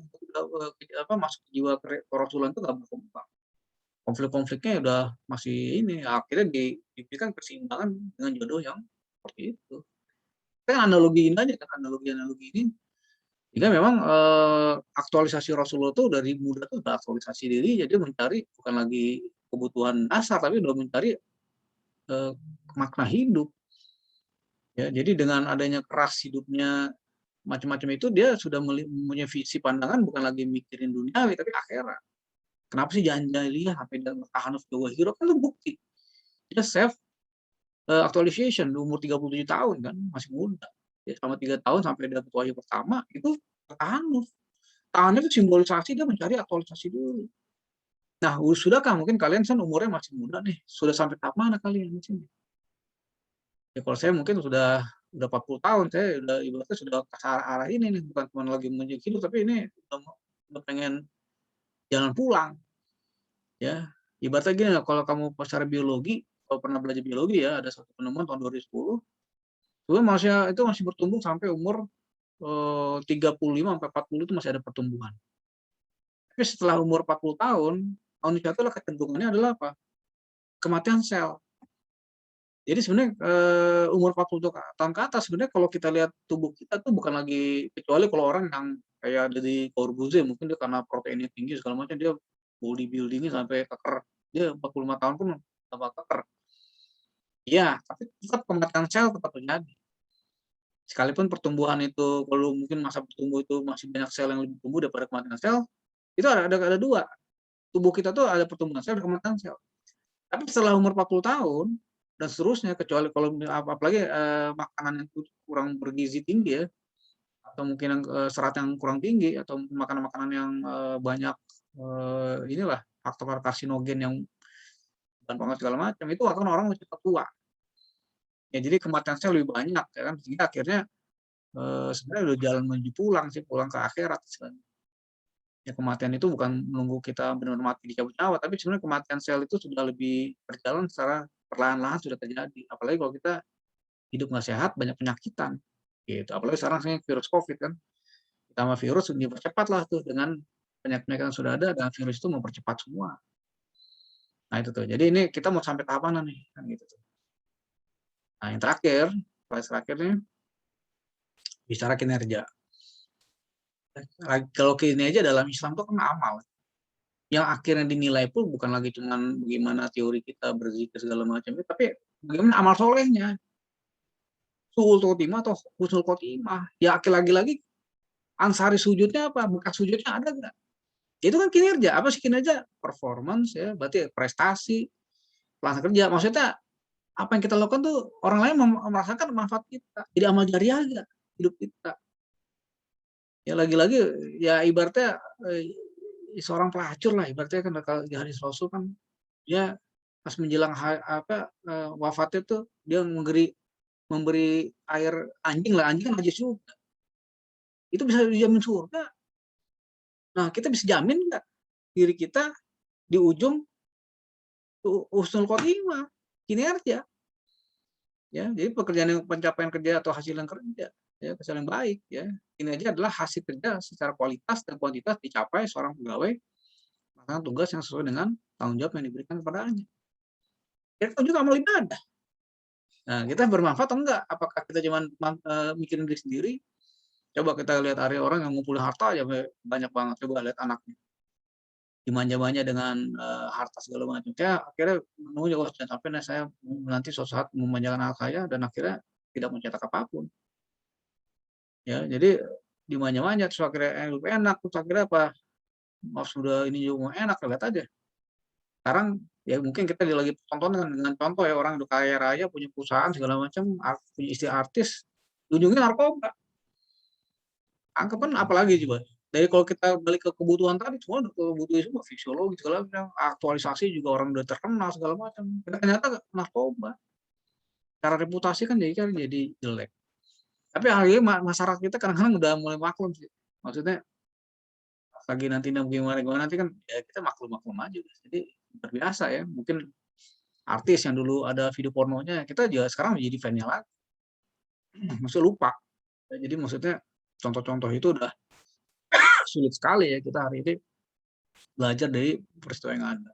Masuk ke jiwa kerasulan itu nggak berkembang. Konflik-konfliknya udah masih ini, akhirnya diberikan keseimbangan dengan jodoh yang seperti itu. Kan analogi ini aja kan, analogi ini. Jika memang aktualisasi Rasulullah itu dari muda tuh udah aktualisasi diri, jadi mencari bukan lagi kebutuhan dasar, tapi udah mencari makna hidup. Ya, jadi dengan adanya keras hidupnya macam-macam itu dia sudah punya visi pandangan bukan lagi mikirin duniawi tapi akhirat. Kenapa sih jangan jahiliyah sampai bertahan sebagai hero kan itu bukti. Dia self actualization di umur 37 tahun kan masih muda. Ya, selama 3 tahun sampai dapat wahyu pertama itu tahanuf. Tahanuf itu simbolisasi dia mencari aktualisasi dulu. Nah, sudahkah mungkin kalian kan umurnya masih muda nih, sudah sampai tahap mana kalian di sini? Ya kalau saya mungkin udah 40 tahun, saya udah ibaratnya sudah ke arah ini nih, bukan cuma lagi menuju hidup, tapi ini udah pengen jalan pulang, ya. Ibaratnya gini lah, kalau kamu secara biologi, kalau pernah belajar biologi ya, ada satu penemuan tahun 2010, itu masih bertumbuh sampai umur 35 sampai 40 itu masih ada pertumbuhan. Tapi setelah umur 40 tahun, manusia itu kecenderungannya adalah apa? Kematian sel. Jadi sebenarnya umur 40 tahun ke atas sebenarnya kalau kita lihat tubuh kita tuh bukan lagi, kecuali kalau orang yang kayak ada di Corbuzier mungkin dia karena proteinnya tinggi segala macam dia bodybuilding-nya sampai keker. Dia 45 tahun pun tambah keker. Iya, tapi tetap kematian sel tetap terjadi. Sekalipun pertumbuhan itu kalau mungkin masa bertumbuh itu masih banyak sel yang lebih tumbuh daripada kematian sel, itu ada dua. Tubuh kita tuh ada pertumbuhan sel dan kematian sel. Tapi setelah umur 40 tahun dan seterusnya, kecuali kalau apalagi makanan yang kurang bergizi tinggi ya, atau mungkin yang serat yang kurang tinggi, atau makanan-makanan yang banyak inilah faktor karsinogen yang bahan pangan segala macam, itu akan orang cepat tua. Ya jadi kematian sel lebih banyak ya kan, sehingga akhirnya sebenarnya udah jalan menuju pulang sih, pulang ke akhirat istilahnya. Ya kematian itu bukan menunggu kita benar-benar mati dicabut nyawa, tapi sebenarnya kematian sel itu sudah lebih berjalan secara perlahan-lahan sudah terjadi. Apalagi kalau kita hidup nggak sehat, banyak penyakitan, gitu. Apalagi sekarang virus COVID kan, ditambah virus dipercepat lah tuh dengan penyakit-penyakit yang sudah ada, dan virus itu mempercepat semua. Nah itu tuh. Jadi ini kita mau sampai tahap mana nih? Kan gitu tuh. Nah yang terakhir, terakhirnya bicara kinerja. Kalau kinerja dalam Islam itu kan amal. Yang akhirnya dinilai pun bukan lagi cuman bagaimana teori kita berzikir segala macam, tapi bagaimana amal solehnya. Suhul khotimah atau husnul khotimah. Ya lagi-lagi ansari sujudnya apa? Bekas sujudnya ada nggak? Itu kan kinerja. Apa sih kinerja? Performance ya, berarti prestasi, pelaksanaan kerja. Maksudnya apa yang kita lakukan tuh orang lain merasakan manfaat kita. Jadi amal jariah aja hidup kita. Ya lagi-lagi ya ibaratnya seorang pelacur lah, ibaratnya kan kalau di hadis Rasul kan dia pas menjelang wafatnya tuh dia memberi air anjing lah, anjing kan najis juga. Itu bisa dijamin surga. Nah, kita bisa jamin nggak diri kita di ujung husnul khotimah, kinerja. Ya, jadi pencapaian kerja atau hasil yang kerja, ya, hasil yang baik, ya. Kinerja adalah hasil kerja secara kualitas dan kuantitas dicapai seorang pegawai melaksanakan tugas yang sesuai dengan tanggung jawab yang diberikan kepadanya. Ya, itu juga amal ibadah. Nah, kita bermanfaat atau enggak? Apakah kita cuma mikirin diri sendiri? Coba kita lihat hari orang yang ngumpulin harta aja banyak banget. Coba lihat anaknya. Dimanja-manja dengan harta segala macam. Ya akhirnya menunggu oh, jangan sampai saya nanti suatu saat memanjakan anak saya dan akhirnya tidak mencetak apapun. Ya, jadi dimanja-manja terus akhirnya enak terus akhirnya apa? Mau sudah ini juga mau enak lihat aja. Sekarang ya mungkin kita lagi tonton dengan contoh ya orang udah kaya raya punya perusahaan segala macam, punya istri artis, ujungnya narkoba. Anggapan apalagi coba. Dari kalau kita balik ke kebutuhan tadi, semua kebutuhan semua fisiologi segala macam, aktualisasi juga orang udah terkenal segala macam. Ternyata narkoba. Cara reputasi kan jadi jelek. Tapi akhirnya masyarakat kita kadang-kadang udah mulai maklum sih. Maksudnya lagi nanti gimana nanti kan ya kita maklum aja. Jadi terbiasa ya. Mungkin artis yang dulu ada video pornonya, kita juga sekarang jadi fan-nya lagi. Maksudnya lupa. Jadi maksudnya contoh-contoh itu udah sulit sekali ya kita hari ini belajar dari peristiwa yang ada.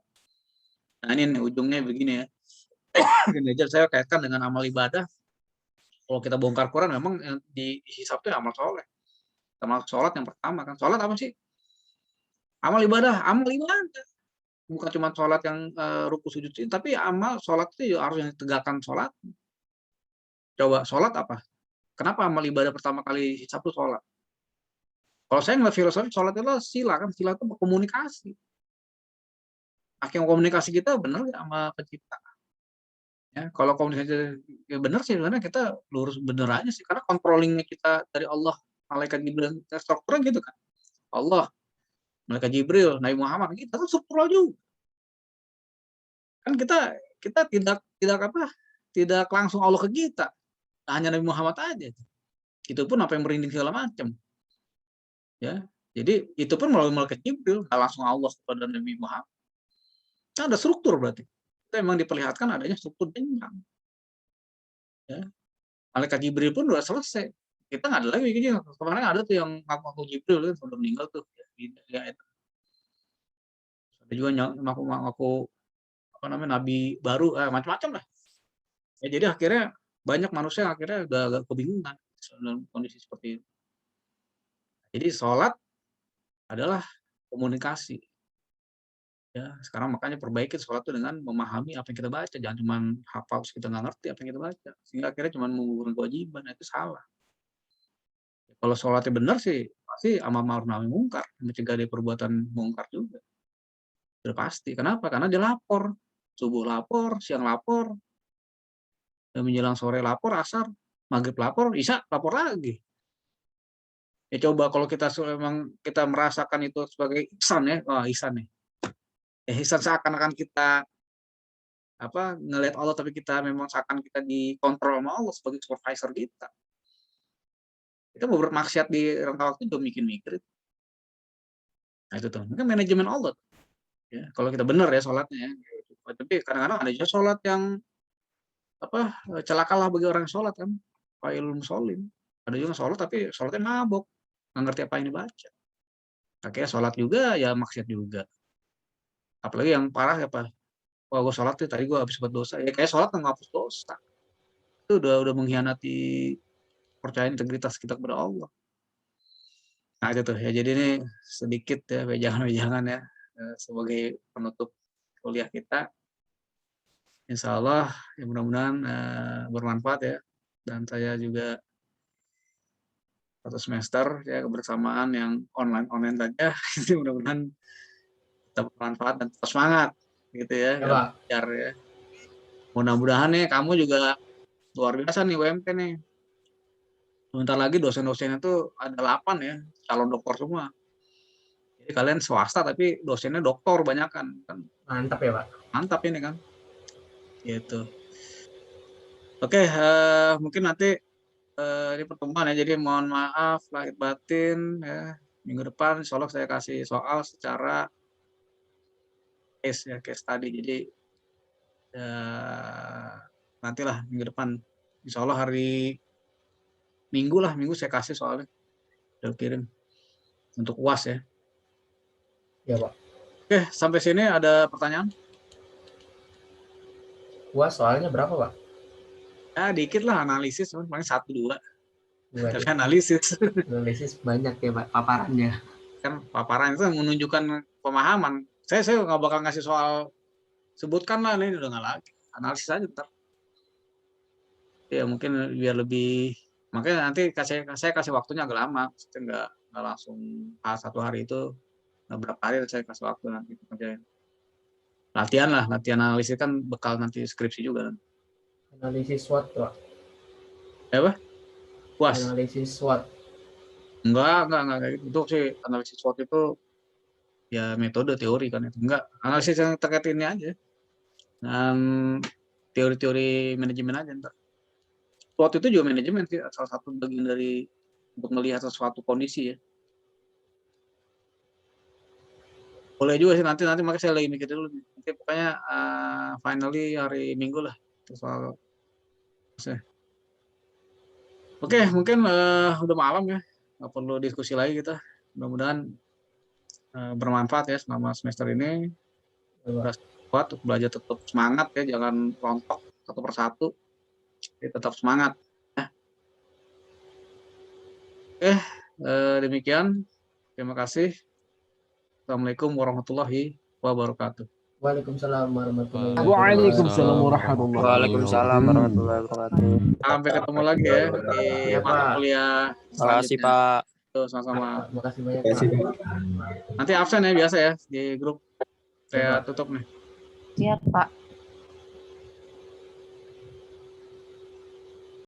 Nah ini nih, ujungnya begini ya. Kinerja saya kaitkan dengan amal ibadah. Kalau kita bongkar Quran memang yang dihisap itu amal soleh. Amal sholat yang pertama kan. Sholat apa sih? Amal ibadah. Bukan cuma sholat yang ruku sujud, tapi amal sholat itu harus yang ditegakkan sholat. Coba sholat apa? Kenapa amal ibadah pertama kali hisap itu sholat? Kalau saya ngeliat filosofi sholat itu adalah sila kan. Sila itu berkomunikasi. Hakim komunikasi kita benar nggak sama pencipta? Ya, kalau komunikasi ya benar sih sebenarnya kita lurus bener aja sih karena controllingnya kita dari Allah, malaikat Jibril, strukturnya gitu kan. Allah, malaikat Jibril, Nabi Muhammad kita kan struktural juga. Kan kita tidak langsung Allah ke kita. Hanya Nabi Muhammad aja. Itu pun apa yang merinding segala macam. Ya. Jadi itu pun melalui malaikat Jibril, nggak langsung Allah kepada Nabi Muhammad. Kan ada struktur berarti. Itu memang diperlihatkan adanya struktur jenjang. Ya. Malaikat Jibril pun udah selesai. Kita nggak ada lagi bikinnya. Kemarin ada tuh yang ngaku Jibril kan sudah meninggal tuh. Ya, itu. Ada juga ngaku apa namanya nabi baru, macam-macam lah. Ya, jadi akhirnya banyak manusia yang akhirnya udah agak kebingungan dalam kondisi seperti itu. Jadi sholat adalah komunikasi. Ya, sekarang makanya perbaiki sholat itu dengan memahami apa yang kita baca, jangan cuma hafal kita nggak ngerti apa yang kita baca, sehingga akhirnya cuma menggugurkan kewajiban, itu salah. Kalau sholatnya benar sih, pasti amar ma'ruf nahi mungkar, mencegah dari perbuatan mungkar juga. Sudah pasti. Kenapa? Karena dia lapor. Subuh lapor, siang lapor, dan menjelang sore lapor, asar, maghrib lapor, isya lapor lagi. Ya coba kalau kita memang kita merasakan itu sebagai ihsan ya, ihsan nih. Ihsan seakan-akan kita ngelihat Allah tapi kita memang seakan kita dikontrol sama Allah sebagai supervisor kita. Kita mau bermaksiat di rentang waktu juga mikir-mikir. Nah itu tuh, mungkin manajemen Allah. Ya, kalau kita benar ya sholatnya ya. Tapi kadang-kadang ada juga sholat yang celakalah bagi orang yang sholat kan. Failul musholin. Ada juga sholat tapi sholatnya mabok, nggak ngerti apa yang dibaca. Akhirnya sholat juga ya maksiat juga. Apalagi yang parah ya Pak. Wah gue sholat tuh tadi gue habis buat dosa. Ya kayak sholat nggak hapus dosa. Itu udah mengkhianati percaya integritas kita kepada Allah. Nah itu tuh ya, jadi ini sedikit ya wejangan-wejangan ya sebagai penutup kuliah kita. Insya Allah ya mudah-mudahan bermanfaat ya. Dan saya juga satu semester ya kebersamaan yang online saja. Itu mudah-mudahan tetap bermanfaat dan tetap semangat gitu ya. Ya, Pak. Belajar ya. Mudah-mudahan nih kamu juga luar biasa nih UMT nih. Sebentar lagi dosen-dosennya tuh ada 8 ya, calon doktor semua. Jadi kalian swasta tapi dosennya doktor banyak kan. Mantap ya Pak. Mantap ini kan. Gitu. Oke, mungkin nanti ini pertemuan ya. Jadi mohon maaf lahir batin ya. Minggu depan insya Allah saya kasih soal secara case ya, case tadi. Jadi nantilah minggu depan. Insya Allah hari Minggu saya kasih soalnya. Udah kirim untuk UAS ya. Ya Pak. Oke, sampai sini ada pertanyaan? UAS soalnya berapa Pak? Ya dikit lah analisis, paling 1-2. Tapi Ya. analisis. Analisis banyak ya Pak paparannya. Kan paparan itu menunjukkan pemahaman. Saya nggak bakal ngasih soal sebutkan lah ini udah nggak lagi. Analisis aja ntar. Ya mungkin biar lebih, makanya nanti saya kasih waktunya agak lama. Saya nggak langsung satu hari itu. Berapa hari saya kasih waktu nanti kerjain. Latihan analisis kan bekal nanti skripsi juga. Analisis SWOT Pak. Apa? UAS. Analisis SWOT. Enggak kayak gitu. Itu sih analisis SWOT itu ya metode teori kan itu. Enggak, analisis yang terkait ini aja. Dan teori-teori manajemen aja ntar. SWOT itu juga manajemen sih, salah satu bagian dari untuk melihat sesuatu kondisi ya. Boleh juga sih nanti makanya saya lagi mikir dulu. Nanti pokoknya finally hari Minggu lah soal. Oke, mungkin udah malam ya, nggak perlu diskusi lagi kita. Mudah-mudahan bermanfaat ya selama semester ini. Kuat, belajar tetap semangat ya, jangan rontok satu persatu. Jadi tetap semangat. Oke, demikian. Terima kasih. Assalamualaikum warahmatullahi wabarakatuh. Waalaikumsalam warahmatullahi wabarakatuh. Waalaikumsalam warahmatullahi wabarakatuh. Waalaikumsalam warahmatullahi wabarakatuh. Sampai ketemu lagi ya di mata kuliah Terima kasih selanjutnya. Pak. Sama-sama. Terima kasih banyak Pak. Nanti absen ya biasa ya di grup. Saya tutup nih. Siap Pak.